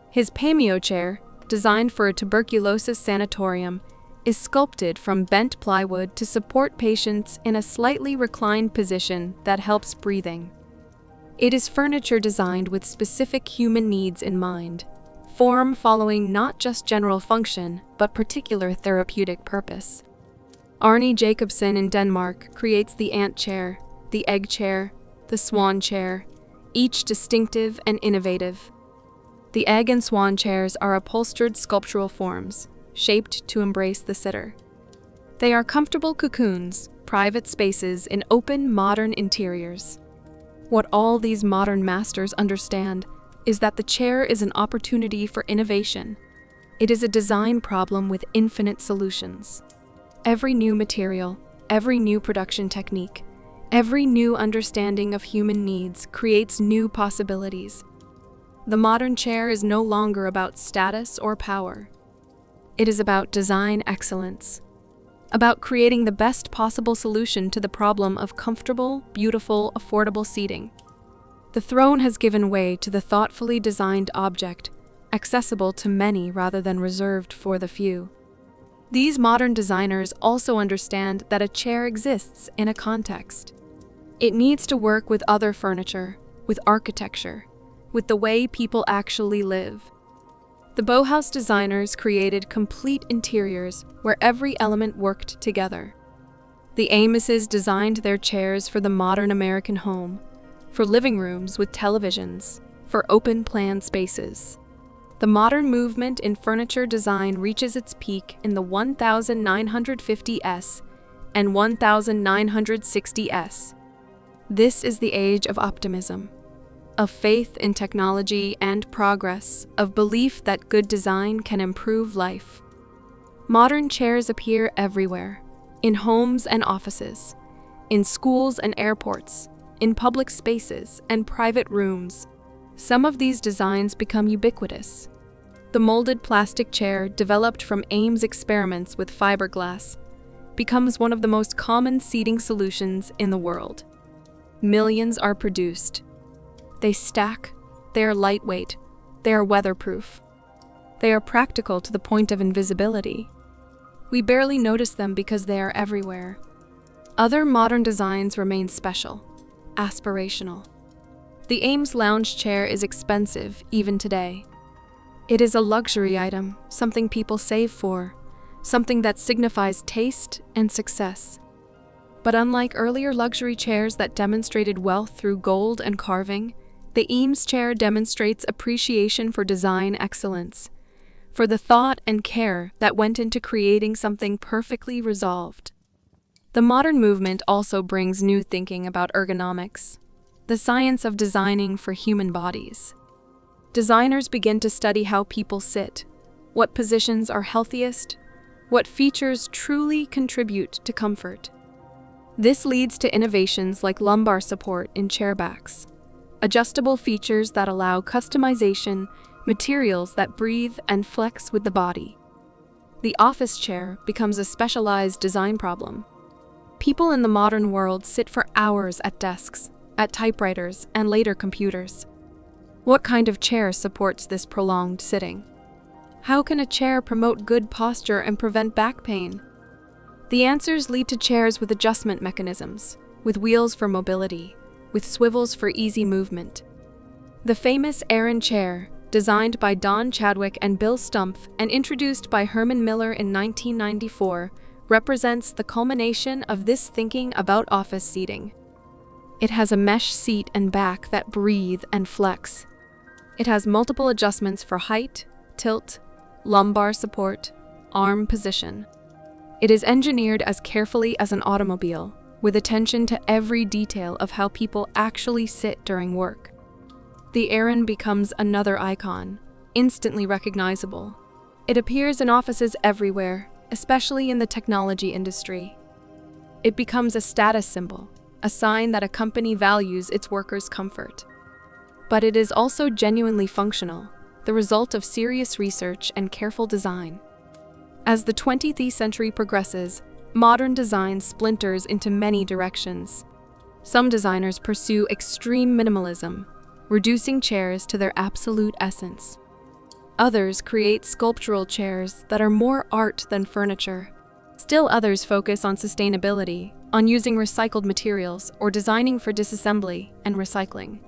His Paimio chair, designed for a tuberculosis sanatorium, is sculpted from bent plywood to support patients in a slightly reclined position that helps breathing. It is furniture designed with specific human needs in mind, form following not just general function, but particular therapeutic purpose. Arne Jacobsen in Denmark creates the ant chair, the egg chair, the swan chair, each distinctive and innovative. The egg and swan chairs are upholstered sculptural forms, shaped to embrace the sitter. They are comfortable cocoons, private spaces in open, modern interiors. What all these modern masters understand is that the chair is an opportunity for innovation. It is a design problem with infinite solutions. Every new material, every new production technique, every new understanding of human needs creates new possibilities. The modern chair is no longer about status or power. It is about design excellence, about creating the best possible solution to the problem of comfortable, beautiful, affordable seating. The throne has given way to the thoughtfully designed object, accessible to many rather than reserved for the few. These modern designers also understand that a chair exists in a context. It needs to work with other furniture, with architecture, with the way people actually live. The Bauhaus designers created complete interiors where every element worked together. The Eameses designed their chairs for the modern American home, for living rooms with televisions, for open-plan spaces. The modern movement in furniture design reaches its peak in the 1950s and 1960s. This is the age of optimism, of faith in technology and progress, of belief that good design can improve life. Modern chairs appear everywhere, in homes and offices, in schools and airports, in public spaces and private rooms. Some of these designs become ubiquitous. The molded plastic chair, developed from Eames' experiments with fiberglass, becomes one of the most common seating solutions in the world. Millions are produced. They stack, they are lightweight, they are weatherproof. They are practical to the point of invisibility. We barely notice them because they are everywhere. Other modern designs remain special, aspirational. The Eames lounge chair is expensive even today. It is a luxury item, something people save for, something that signifies taste and success. But unlike earlier luxury chairs that demonstrated wealth through gold and carving, the Eames chair demonstrates appreciation for design excellence, for the thought and care that went into creating something perfectly resolved. The modern movement also brings new thinking about ergonomics, the science of designing for human bodies. Designers begin to study how people sit, what positions are healthiest, what features truly contribute to comfort. This leads to innovations like lumbar support in chairbacks, adjustable features that allow customization, materials that breathe and flex with the body. The office chair becomes a specialized design problem. People in the modern world sit for hours at desks, at typewriters, and later computers. What kind of chair supports this prolonged sitting? How can a chair promote good posture and prevent back pain? The answers lead to chairs with adjustment mechanisms, with wheels for mobility, with swivels for easy movement. The famous Aran chair, designed by Don Chadwick and Bill Stumpf and introduced by Herman Miller in 1994, represents the culmination of this thinking about office seating. It has a mesh seat and back that breathe and flex. It has multiple adjustments for height, tilt, lumbar support, arm position. It is engineered as carefully as an automobile, with attention to every detail of how people actually sit during work. The Aran becomes another icon, instantly recognizable. It appears in offices everywhere, especially in the technology industry. It becomes a status symbol, a sign that a company values its workers' comfort. But it is also genuinely functional, the result of serious research and careful design. As the 20th century progresses, modern design splinters into many directions. Some designers pursue extreme minimalism, reducing chairs to their absolute essence. Others create sculptural chairs that are more art than furniture. Still others focus on sustainability, on using recycled materials or designing for disassembly and recycling.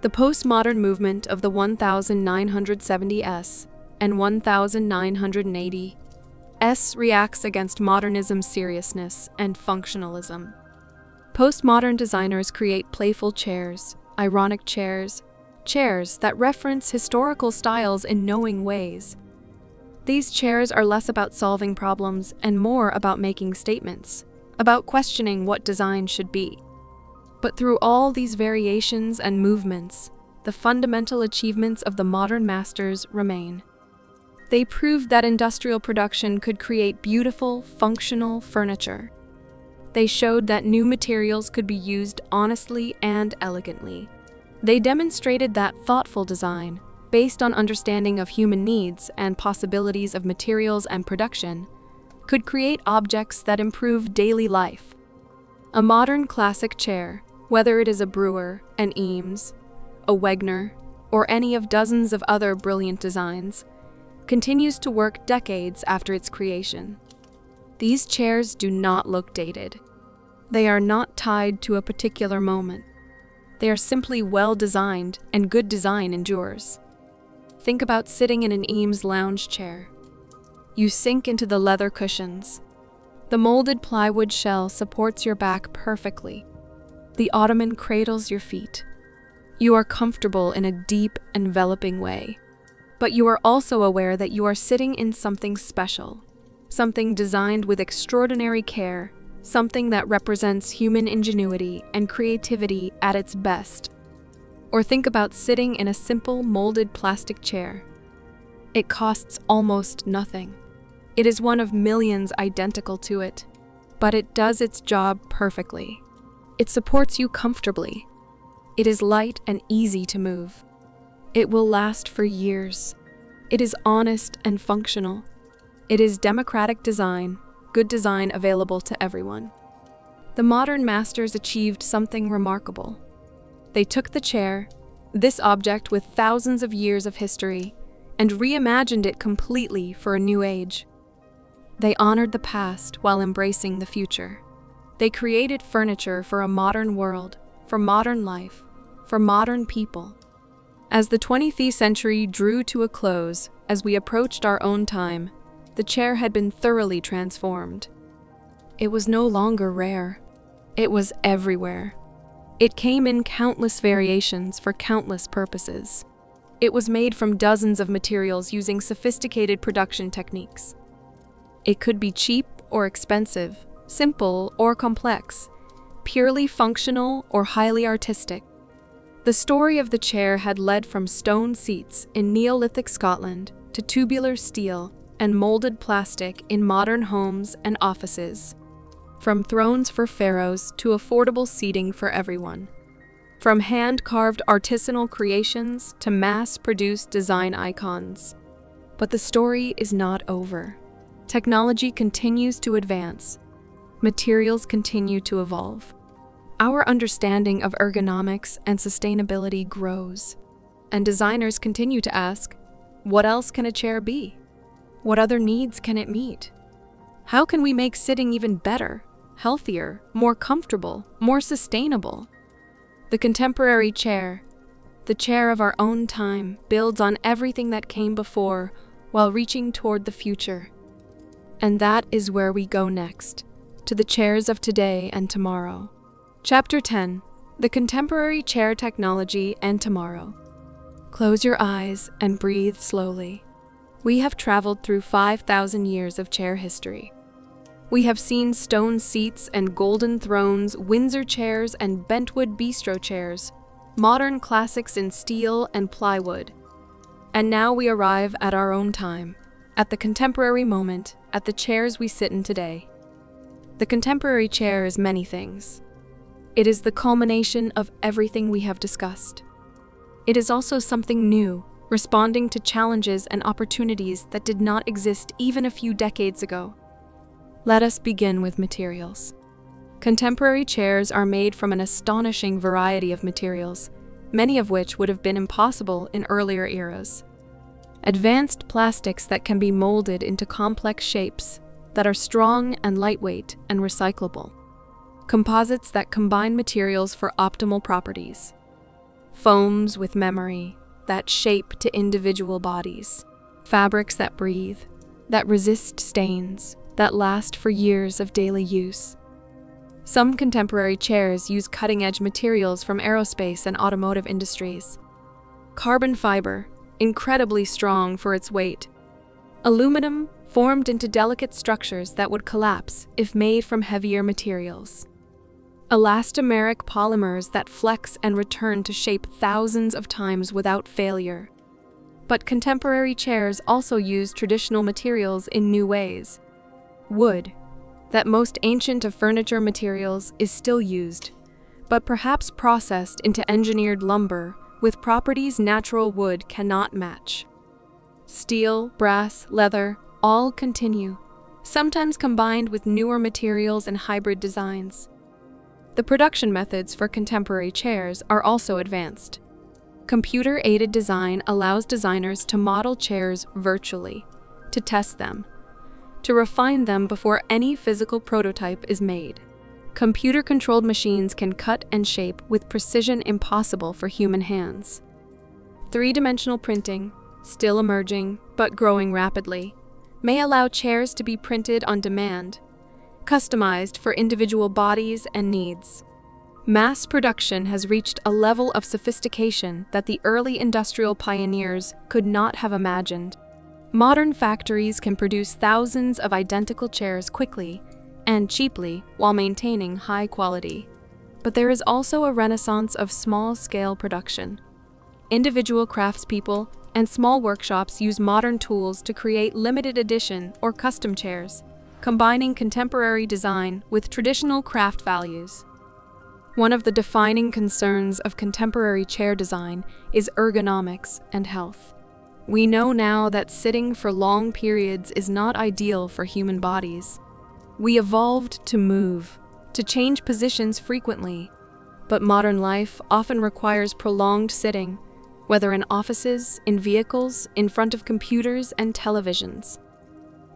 The postmodern movement of the 1970s and 1980s reacts against modernism's seriousness and functionalism. Postmodern designers create playful chairs, ironic chairs, chairs that reference historical styles in knowing ways. These chairs are less about solving problems and more about making statements, about questioning what design should be. But through all these variations and movements, the fundamental achievements of the modern masters remain. They proved that industrial production could create beautiful, functional furniture. They showed that new materials could be used honestly and elegantly. They demonstrated that thoughtful design, based on understanding of human needs and possibilities of materials and production, could create objects that improve daily life. A modern classic chair, whether it is a Breuer, an Eames, a Wegner, or any of dozens of other brilliant designs, continues to work decades after its creation. These chairs do not look dated. They are not tied to a particular moment. They are simply well designed, and good design endures. Think about sitting in an Eames lounge chair. You sink into the leather cushions. The molded plywood shell supports your back perfectly. The ottoman cradles your feet. You are comfortable in a deep, enveloping way. But you are also aware that you are sitting in something special, something designed with extraordinary care, something that represents human ingenuity and creativity at its best. Or think about sitting in a simple molded plastic chair. It costs almost nothing. It is one of millions identical to it, but it does its job perfectly. It supports you comfortably. It is light and easy to move. It will last for years. It is honest and functional. It is democratic design, good design available to everyone. The modern masters achieved something remarkable. They took the chair, this object with thousands of years of history, and reimagined it completely for a new age. They honored the past while embracing the future. They created furniture for a modern world, for modern life, for modern people. As the 20th century drew to a close, as we approached our own time, the chair had been thoroughly transformed. It was no longer rare. It was everywhere. It came in countless variations for countless purposes. It was made from dozens of materials using sophisticated production techniques. It could be cheap or expensive, simple or complex, purely functional or highly artistic. The story of the chair had led from stone seats in Neolithic Scotland to tubular steel and molded plastic in modern homes and offices. From thrones for pharaohs to affordable seating for everyone. From hand-carved artisanal creations to mass-produced design icons. But the story is not over. Technology continues to advance. Materials continue to evolve. Our understanding of ergonomics and sustainability grows. And designers continue to ask, what else can a chair be? What other needs can it meet? How can we make sitting even better, healthier, more comfortable, more sustainable? The contemporary chair, the chair of our own time, builds on everything that came before while reaching toward the future. And that is where we go next, to the chairs of today and tomorrow. Chapter 10: The Contemporary Chair Technology and Tomorrow. Close your eyes and breathe slowly. We have traveled through 5,000 years of chair history. We have seen stone seats and golden thrones, Windsor chairs and bentwood bistro chairs, modern classics in steel and plywood. And now we arrive at our own time, at the contemporary moment, at the chairs we sit in today. The contemporary chair is many things. It is the culmination of everything we have discussed. It is also something new, responding to challenges and opportunities that did not exist even a few decades ago. Let us begin with materials. Contemporary chairs are made from an astonishing variety of materials, many of which would have been impossible in earlier eras. Advanced plastics that can be molded into complex shapes, that are strong and lightweight and recyclable. Composites that combine materials for optimal properties. Foams with memory, that shape to individual bodies. Fabrics that breathe, that resist stains, that last for years of daily use. Some contemporary chairs use cutting-edge materials from aerospace and automotive industries. Carbon fiber, incredibly strong for its weight. Aluminum, formed into delicate structures that would collapse if made from heavier materials. Elastomeric polymers that flex and return to shape thousands of times without failure. But contemporary chairs also use traditional materials in new ways. Wood, that most ancient of furniture materials, is still used, but perhaps processed into engineered lumber with properties natural wood cannot match. Steel, brass, leather, all continue, sometimes combined with newer materials and hybrid designs. The production methods for contemporary chairs are also advanced. Computer-aided design allows designers to model chairs virtually, to test them, to refine them before any physical prototype is made. Computer-controlled machines can cut and shape with precision impossible for human hands. Three-dimensional printing, still emerging but growing rapidly, may allow chairs to be printed on demand, customized for individual bodies and needs. Mass production has reached a level of sophistication that the early industrial pioneers could not have imagined. Modern factories can produce thousands of identical chairs quickly and cheaply while maintaining high quality. But there is also a renaissance of small-scale production. Individual craftspeople and small workshops use modern tools to create limited edition or custom chairs, combining contemporary design with traditional craft values. One of the defining concerns of contemporary chair design is ergonomics and health. We know now that sitting for long periods is not ideal for human bodies. We evolved to move, to change positions frequently, but modern life often requires prolonged sitting, whether in offices, in vehicles, in front of computers and televisions.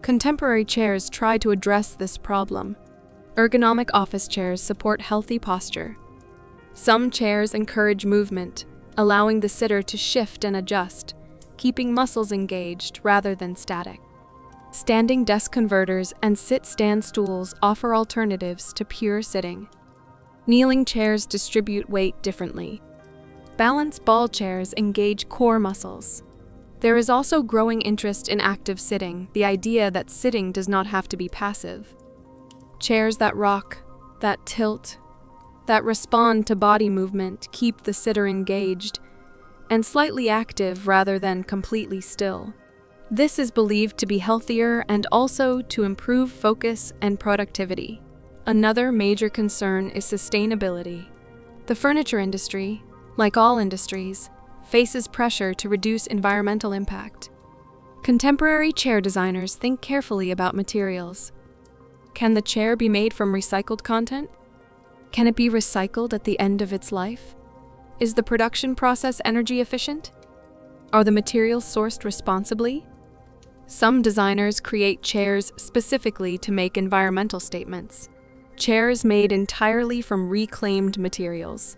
Contemporary chairs try to address this problem. Ergonomic office chairs support healthy posture. Some chairs encourage movement, allowing the sitter to shift and adjust, keeping muscles engaged rather than static. Standing desk converters and sit-stand stools offer alternatives to pure sitting. Kneeling chairs distribute weight differently. Balance ball chairs engage core muscles. There is also growing interest in active sitting, the idea that sitting does not have to be passive. Chairs that rock, that tilt, that respond to body movement keep the sitter engaged and slightly active rather than completely still. This is believed to be healthier and also to improve focus and productivity. Another major concern is sustainability. The furniture industry, like all industries, faces pressure to reduce environmental impact. Contemporary chair designers think carefully about materials. Can the chair be made from recycled content? Can it be recycled at the end of its life? Is the production process energy efficient? Are the materials sourced responsibly? Some designers create chairs specifically to make environmental statements. Chairs made entirely from reclaimed materials.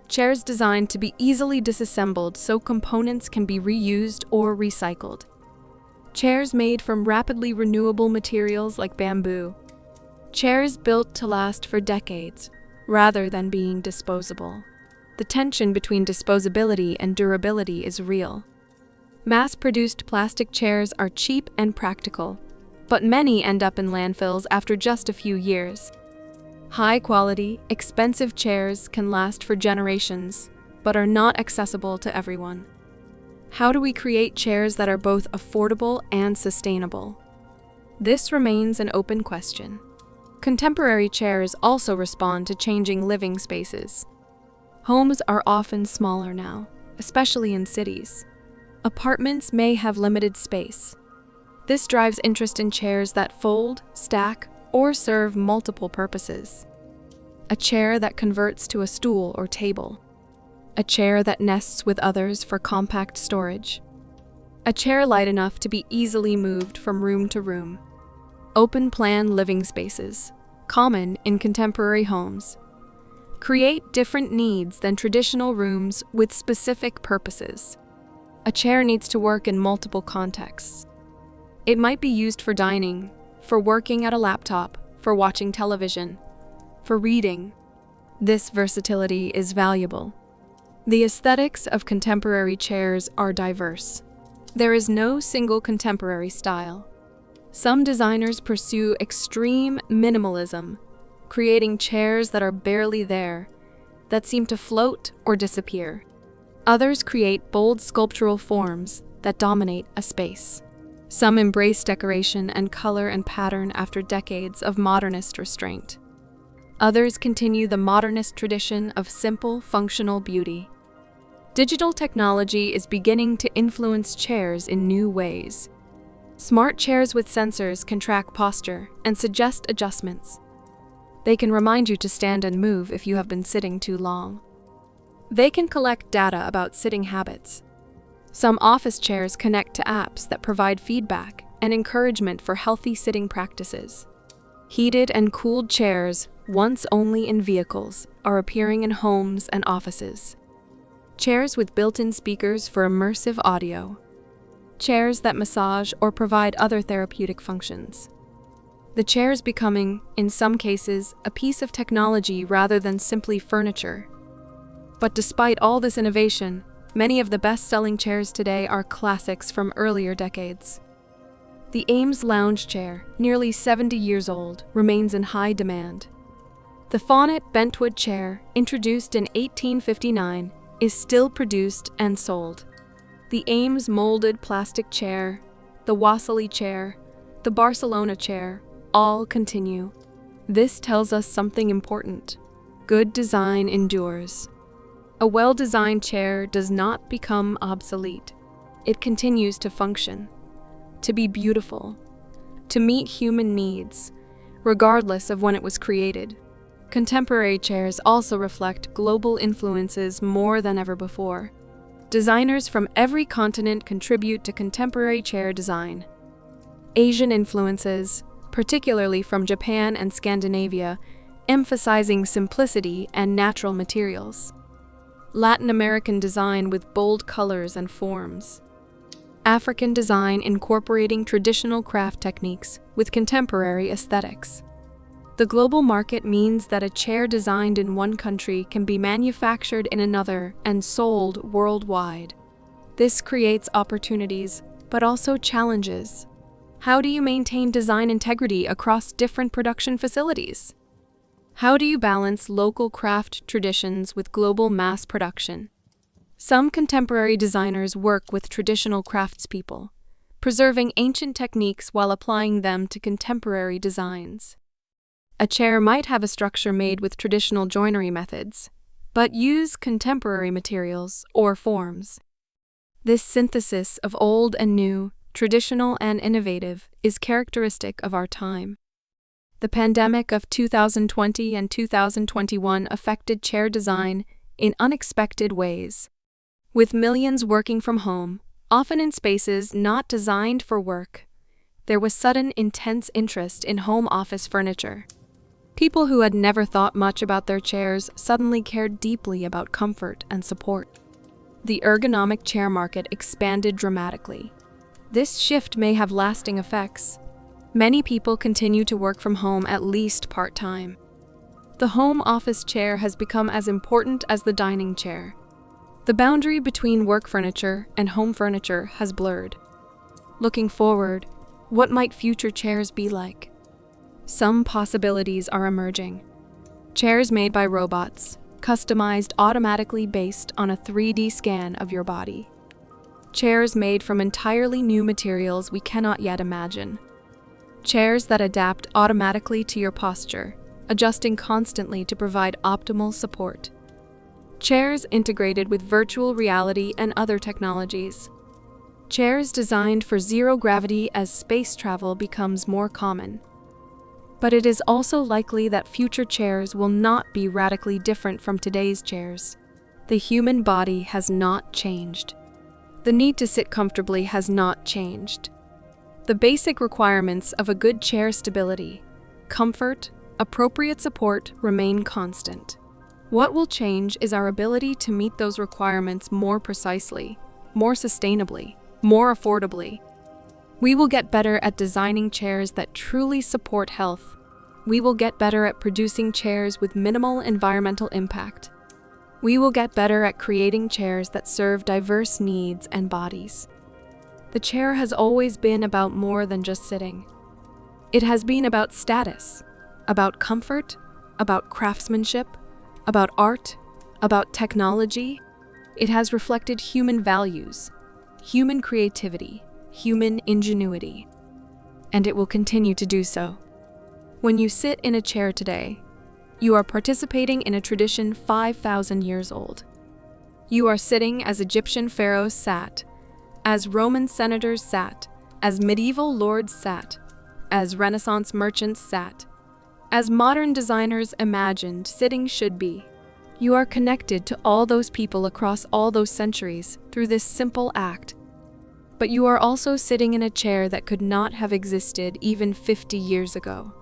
Chairs designed to be easily disassembled so components can be reused or recycled. Chairs made from rapidly renewable materials like bamboo. Chairs built to last for decades, rather than being disposable. The tension between disposability and durability is real. Mass-produced plastic chairs are cheap and practical, but many end up in landfills after just a few years. High-quality, expensive chairs can last for generations, but are not accessible to everyone. How do we create chairs that are both affordable and sustainable? This remains an open question. Contemporary chairs also respond to changing living spaces. Homes are often smaller now, especially in cities. Apartments may have limited space. This drives interest in chairs that fold, stack, or serve multiple purposes. A chair that converts to a stool or table. A chair that nests with others for compact storage. A chair light enough to be easily moved from room to room. Open-plan living spaces, common in contemporary homes. Create different needs than traditional rooms with specific purposes. A chair needs to work in multiple contexts. It might be used for dining, for working at a laptop, for watching television, for reading. This versatility is valuable. The aesthetics of contemporary chairs are diverse. There is no single contemporary style. Some designers pursue extreme minimalism, creating chairs that are barely there, that seem to float or disappear. Others create bold sculptural forms that dominate a space. Some embrace decoration and color and pattern after decades of modernist restraint. Others continue the modernist tradition of simple, functional beauty. Digital technology is beginning to influence chairs in new ways. Smart chairs with sensors can track posture and suggest adjustments. They can remind you to stand and move if you have been sitting too long. They can collect data about sitting habits. Some office chairs connect to apps that provide feedback and encouragement for healthy sitting practices. Heated and cooled chairs, once only in vehicles, are appearing in homes and offices. Chairs with built-in speakers for immersive audio. Chairs that massage or provide other therapeutic functions. The chair is becoming, in some cases, a piece of technology rather than simply furniture. But despite all this innovation, many of the best-selling chairs today are classics from earlier decades. The Eames lounge chair, nearly 70 years old, remains in high demand. The Thonet bentwood chair, introduced in 1859, is still produced and sold. The Eames molded plastic chair, the Wassily chair, the Barcelona chair, all continue. This tells us something important. Good design endures. A well-designed chair does not become obsolete. it continues to function, to be beautiful, to meet human needs, regardless of when it was created. Contemporary chairs also reflect global influences more than ever before. Designers from every continent contribute to contemporary chair design. Asian influences, particularly from Japan and Scandinavia, emphasizing simplicity and natural materials. Latin American design with bold colors and forms. African design incorporating traditional craft techniques with contemporary aesthetics. The global market means that a chair designed in one country can be manufactured in another and sold worldwide. This creates opportunities, but also challenges. How do you maintain design integrity across different production facilities? How do you balance local craft traditions with global mass production? Some contemporary designers work with traditional craftspeople, preserving ancient techniques while applying them to contemporary designs. A chair might have a structure made with traditional joinery methods, but use contemporary materials or forms. This synthesis of old and new, traditional and innovative, is characteristic of our time. The pandemic of 2020 and 2021 affected chair design in unexpected ways. With millions working from home, often in spaces not designed for work, there was sudden intense interest in home office furniture. People who had never thought much about their chairs suddenly cared deeply about comfort and support. The ergonomic chair market expanded dramatically. This shift may have lasting effects. Many people continue to work from home at least part-time. The home office chair has become as important as the dining chair. The boundary between work furniture and home furniture has blurred. Looking forward, what might future chairs be like? Some possibilities are emerging. Chairs made by robots, customized automatically based on a 3D scan of your body. Chairs made from entirely new materials we cannot yet imagine. Chairs that adapt automatically to your posture, adjusting constantly to provide optimal support. Chairs integrated with virtual reality and other technologies. Chairs designed for zero gravity as space travel becomes more common. But it is also likely that future chairs will not be radically different from today's chairs. The human body has not changed. The need to sit comfortably has not changed. The basic requirements of a good chair stability, comfort, appropriate support remain constant. What will change is our ability to meet those requirements more precisely, more sustainably, more affordably. We will get better at designing chairs that truly support health. We will get better at producing chairs with minimal environmental impact. We will get better at creating chairs that serve diverse needs and bodies. The chair has always been about more than just sitting. It has been about status, about comfort, about craftsmanship, about art, about technology. It has reflected human values, human creativity, human ingenuity, and it will continue to do so. When you sit in a chair today, you are participating in a tradition 5,000 years old. You are sitting as Egyptian pharaohs sat, as Roman senators sat, as medieval lords sat, as Renaissance merchants sat, as modern designers imagined sitting should be. You are connected to all those people across all those centuries through this simple act. But you are also sitting in a chair that could not have existed even 50 years ago.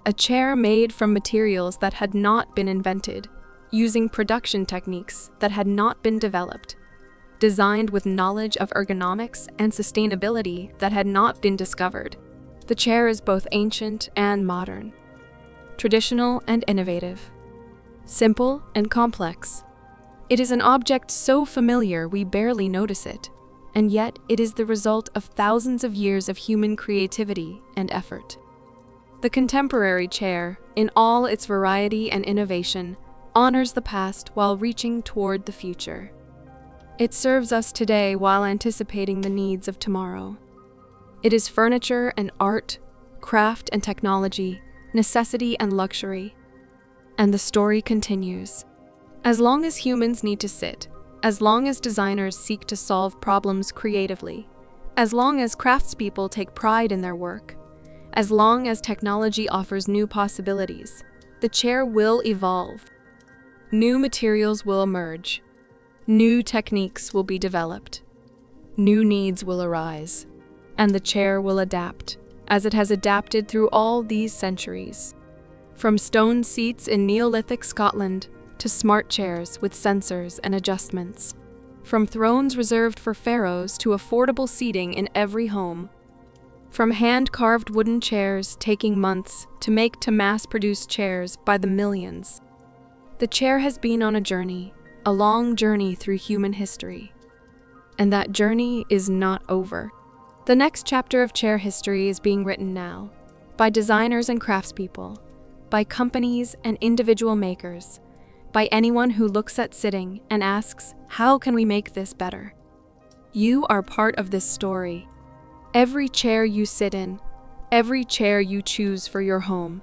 A chair made from materials that had not been invented, using production techniques that had not been developed, designed with knowledge of ergonomics and sustainability that had not been discovered. The chair is both ancient and modern, traditional and innovative, simple and complex. It is an object so familiar we barely notice it, and yet it is the result of thousands of years of human creativity and effort. The contemporary chair, in all its variety and innovation, honors the past while reaching toward the future. It serves us today while anticipating the needs of tomorrow. It is furniture and art, craft and technology, necessity and luxury. And the story continues. As long as humans need to sit, as long as designers seek to solve problems creatively, as long as craftspeople take pride in their work, as long as technology offers new possibilities, the chair will evolve. New materials will emerge. New techniques will be developed. New needs will arise, and the chair will adapt, as it has adapted through all these centuries. From stone seats in Neolithic Scotland to smart chairs with sensors and adjustments. From thrones reserved for pharaohs to affordable seating in every home. From hand-carved wooden chairs taking months to mass-produced chairs by the millions. The chair has been on a journey, a long journey through human history. And that journey is not over. The next chapter of chair history is being written now, by designers and craftspeople, by companies and individual makers, by anyone who looks at sitting and asks, how can we make this better? You are part of this story. Every chair you sit in, every chair you choose for your home,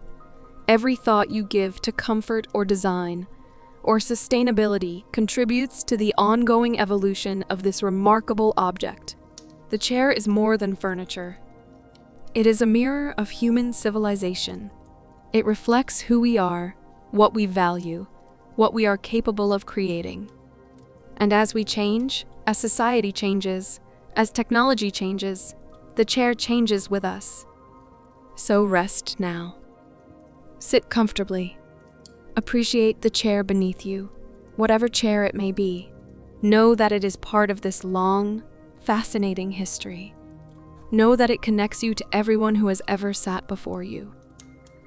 every thought you give to comfort or design, or sustainability contributes to the ongoing evolution of this remarkable object. The chair is more than furniture. It is a mirror of human civilization. It reflects who we are, what we value, what we are capable of creating. And as we change, as society changes, as technology changes, the chair changes with us. So rest now. Sit comfortably. Appreciate the chair beneath you, whatever chair it may be. Know that it is part of this long, fascinating history. Know that it connects you to everyone who has ever sat before you.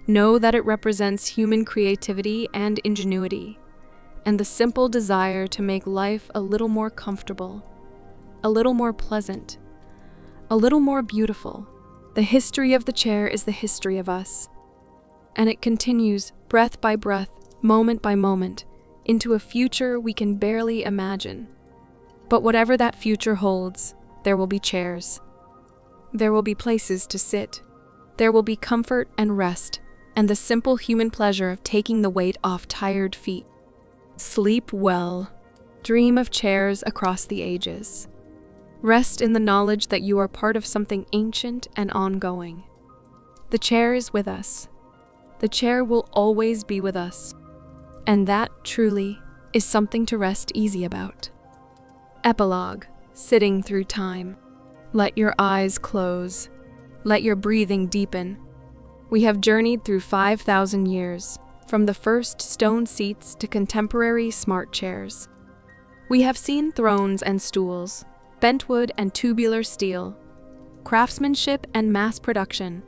Know that it represents human creativity and ingenuity, and the simple desire to make life a little more comfortable, a little more pleasant, a little more beautiful. The history of the chair is the history of us, and it continues breath by breath, moment by moment, into a future we can barely imagine. But whatever that future holds, there will be chairs. There will be places to sit. There will be comfort and rest, and the simple human pleasure of taking the weight off tired feet. Sleep well. Dream of chairs across the ages. Rest in the knowledge that you are part of something ancient and ongoing. The chair is with us. The chair will always be with us. And that, truly, is something to rest easy about. Epilogue. Sitting through time. Let your eyes close. Let your breathing deepen. We have journeyed through 5,000 years, from the first stone seats to contemporary smart chairs. We have seen thrones and stools, bentwood and tubular steel, craftsmanship and mass production.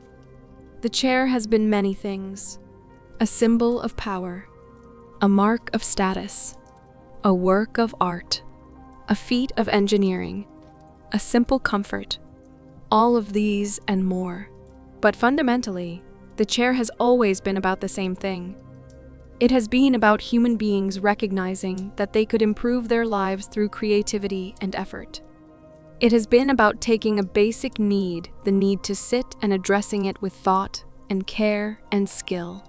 The chair has been many things: a symbol of power, a mark of status, a work of art, a feat of engineering, a simple comfort, all of these and more. But fundamentally, the chair has always been about the same thing. It has been about human beings recognizing that they could improve their lives through creativity and effort. It has been about taking a basic need, the need to sit, and addressing it with thought and care and skill.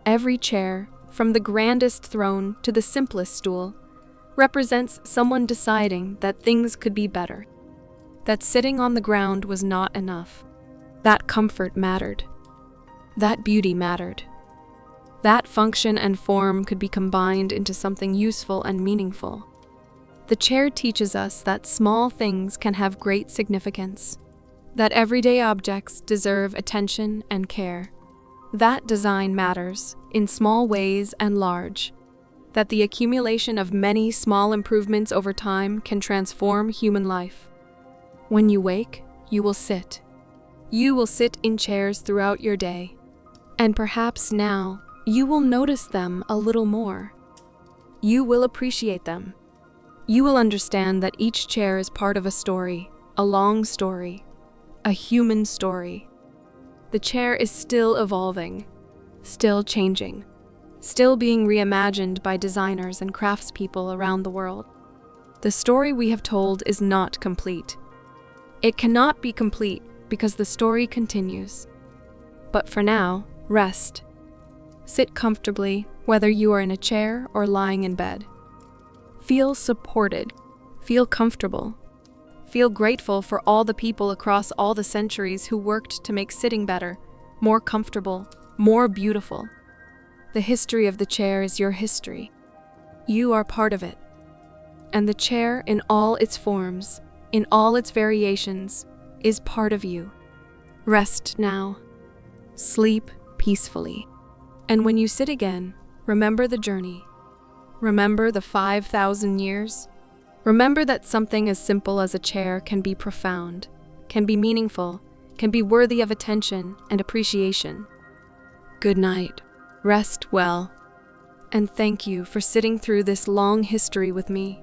Every chair, from the grandest throne to the simplest stool, represents someone deciding that things could be better, that sitting on the ground was not enough, that comfort mattered, that beauty mattered, that function and form could be combined into something useful and meaningful. The chair teaches us that small things can have great significance, that everyday objects deserve attention and care, that design matters in small ways and large, that the accumulation of many small improvements over time can transform human life. When you wake, you will sit. You will sit in chairs throughout your day, and perhaps now you will notice them a little more. You will appreciate them. You will understand that each chair is part of a story, a long story, a human story. The chair is still evolving, still changing, still being reimagined by designers and craftspeople around the world. The story we have told is not complete. It cannot be complete because the story continues. But for now, rest. Sit comfortably, whether you are in a chair or lying in bed. Feel supported. Feel comfortable. Feel grateful for all the people across all the centuries who worked to make sitting better, more comfortable, more beautiful. The history of the chair is your history. You are part of it. And the chair, in all its forms, in all its variations, is part of you. Rest now. Sleep peacefully. And when you sit again, remember the journey. Remember the 5,000 years. Remember that something as simple as a chair can be profound, can be meaningful, can be worthy of attention and appreciation. Good night. Rest well. And thank you for sitting through this long history with me.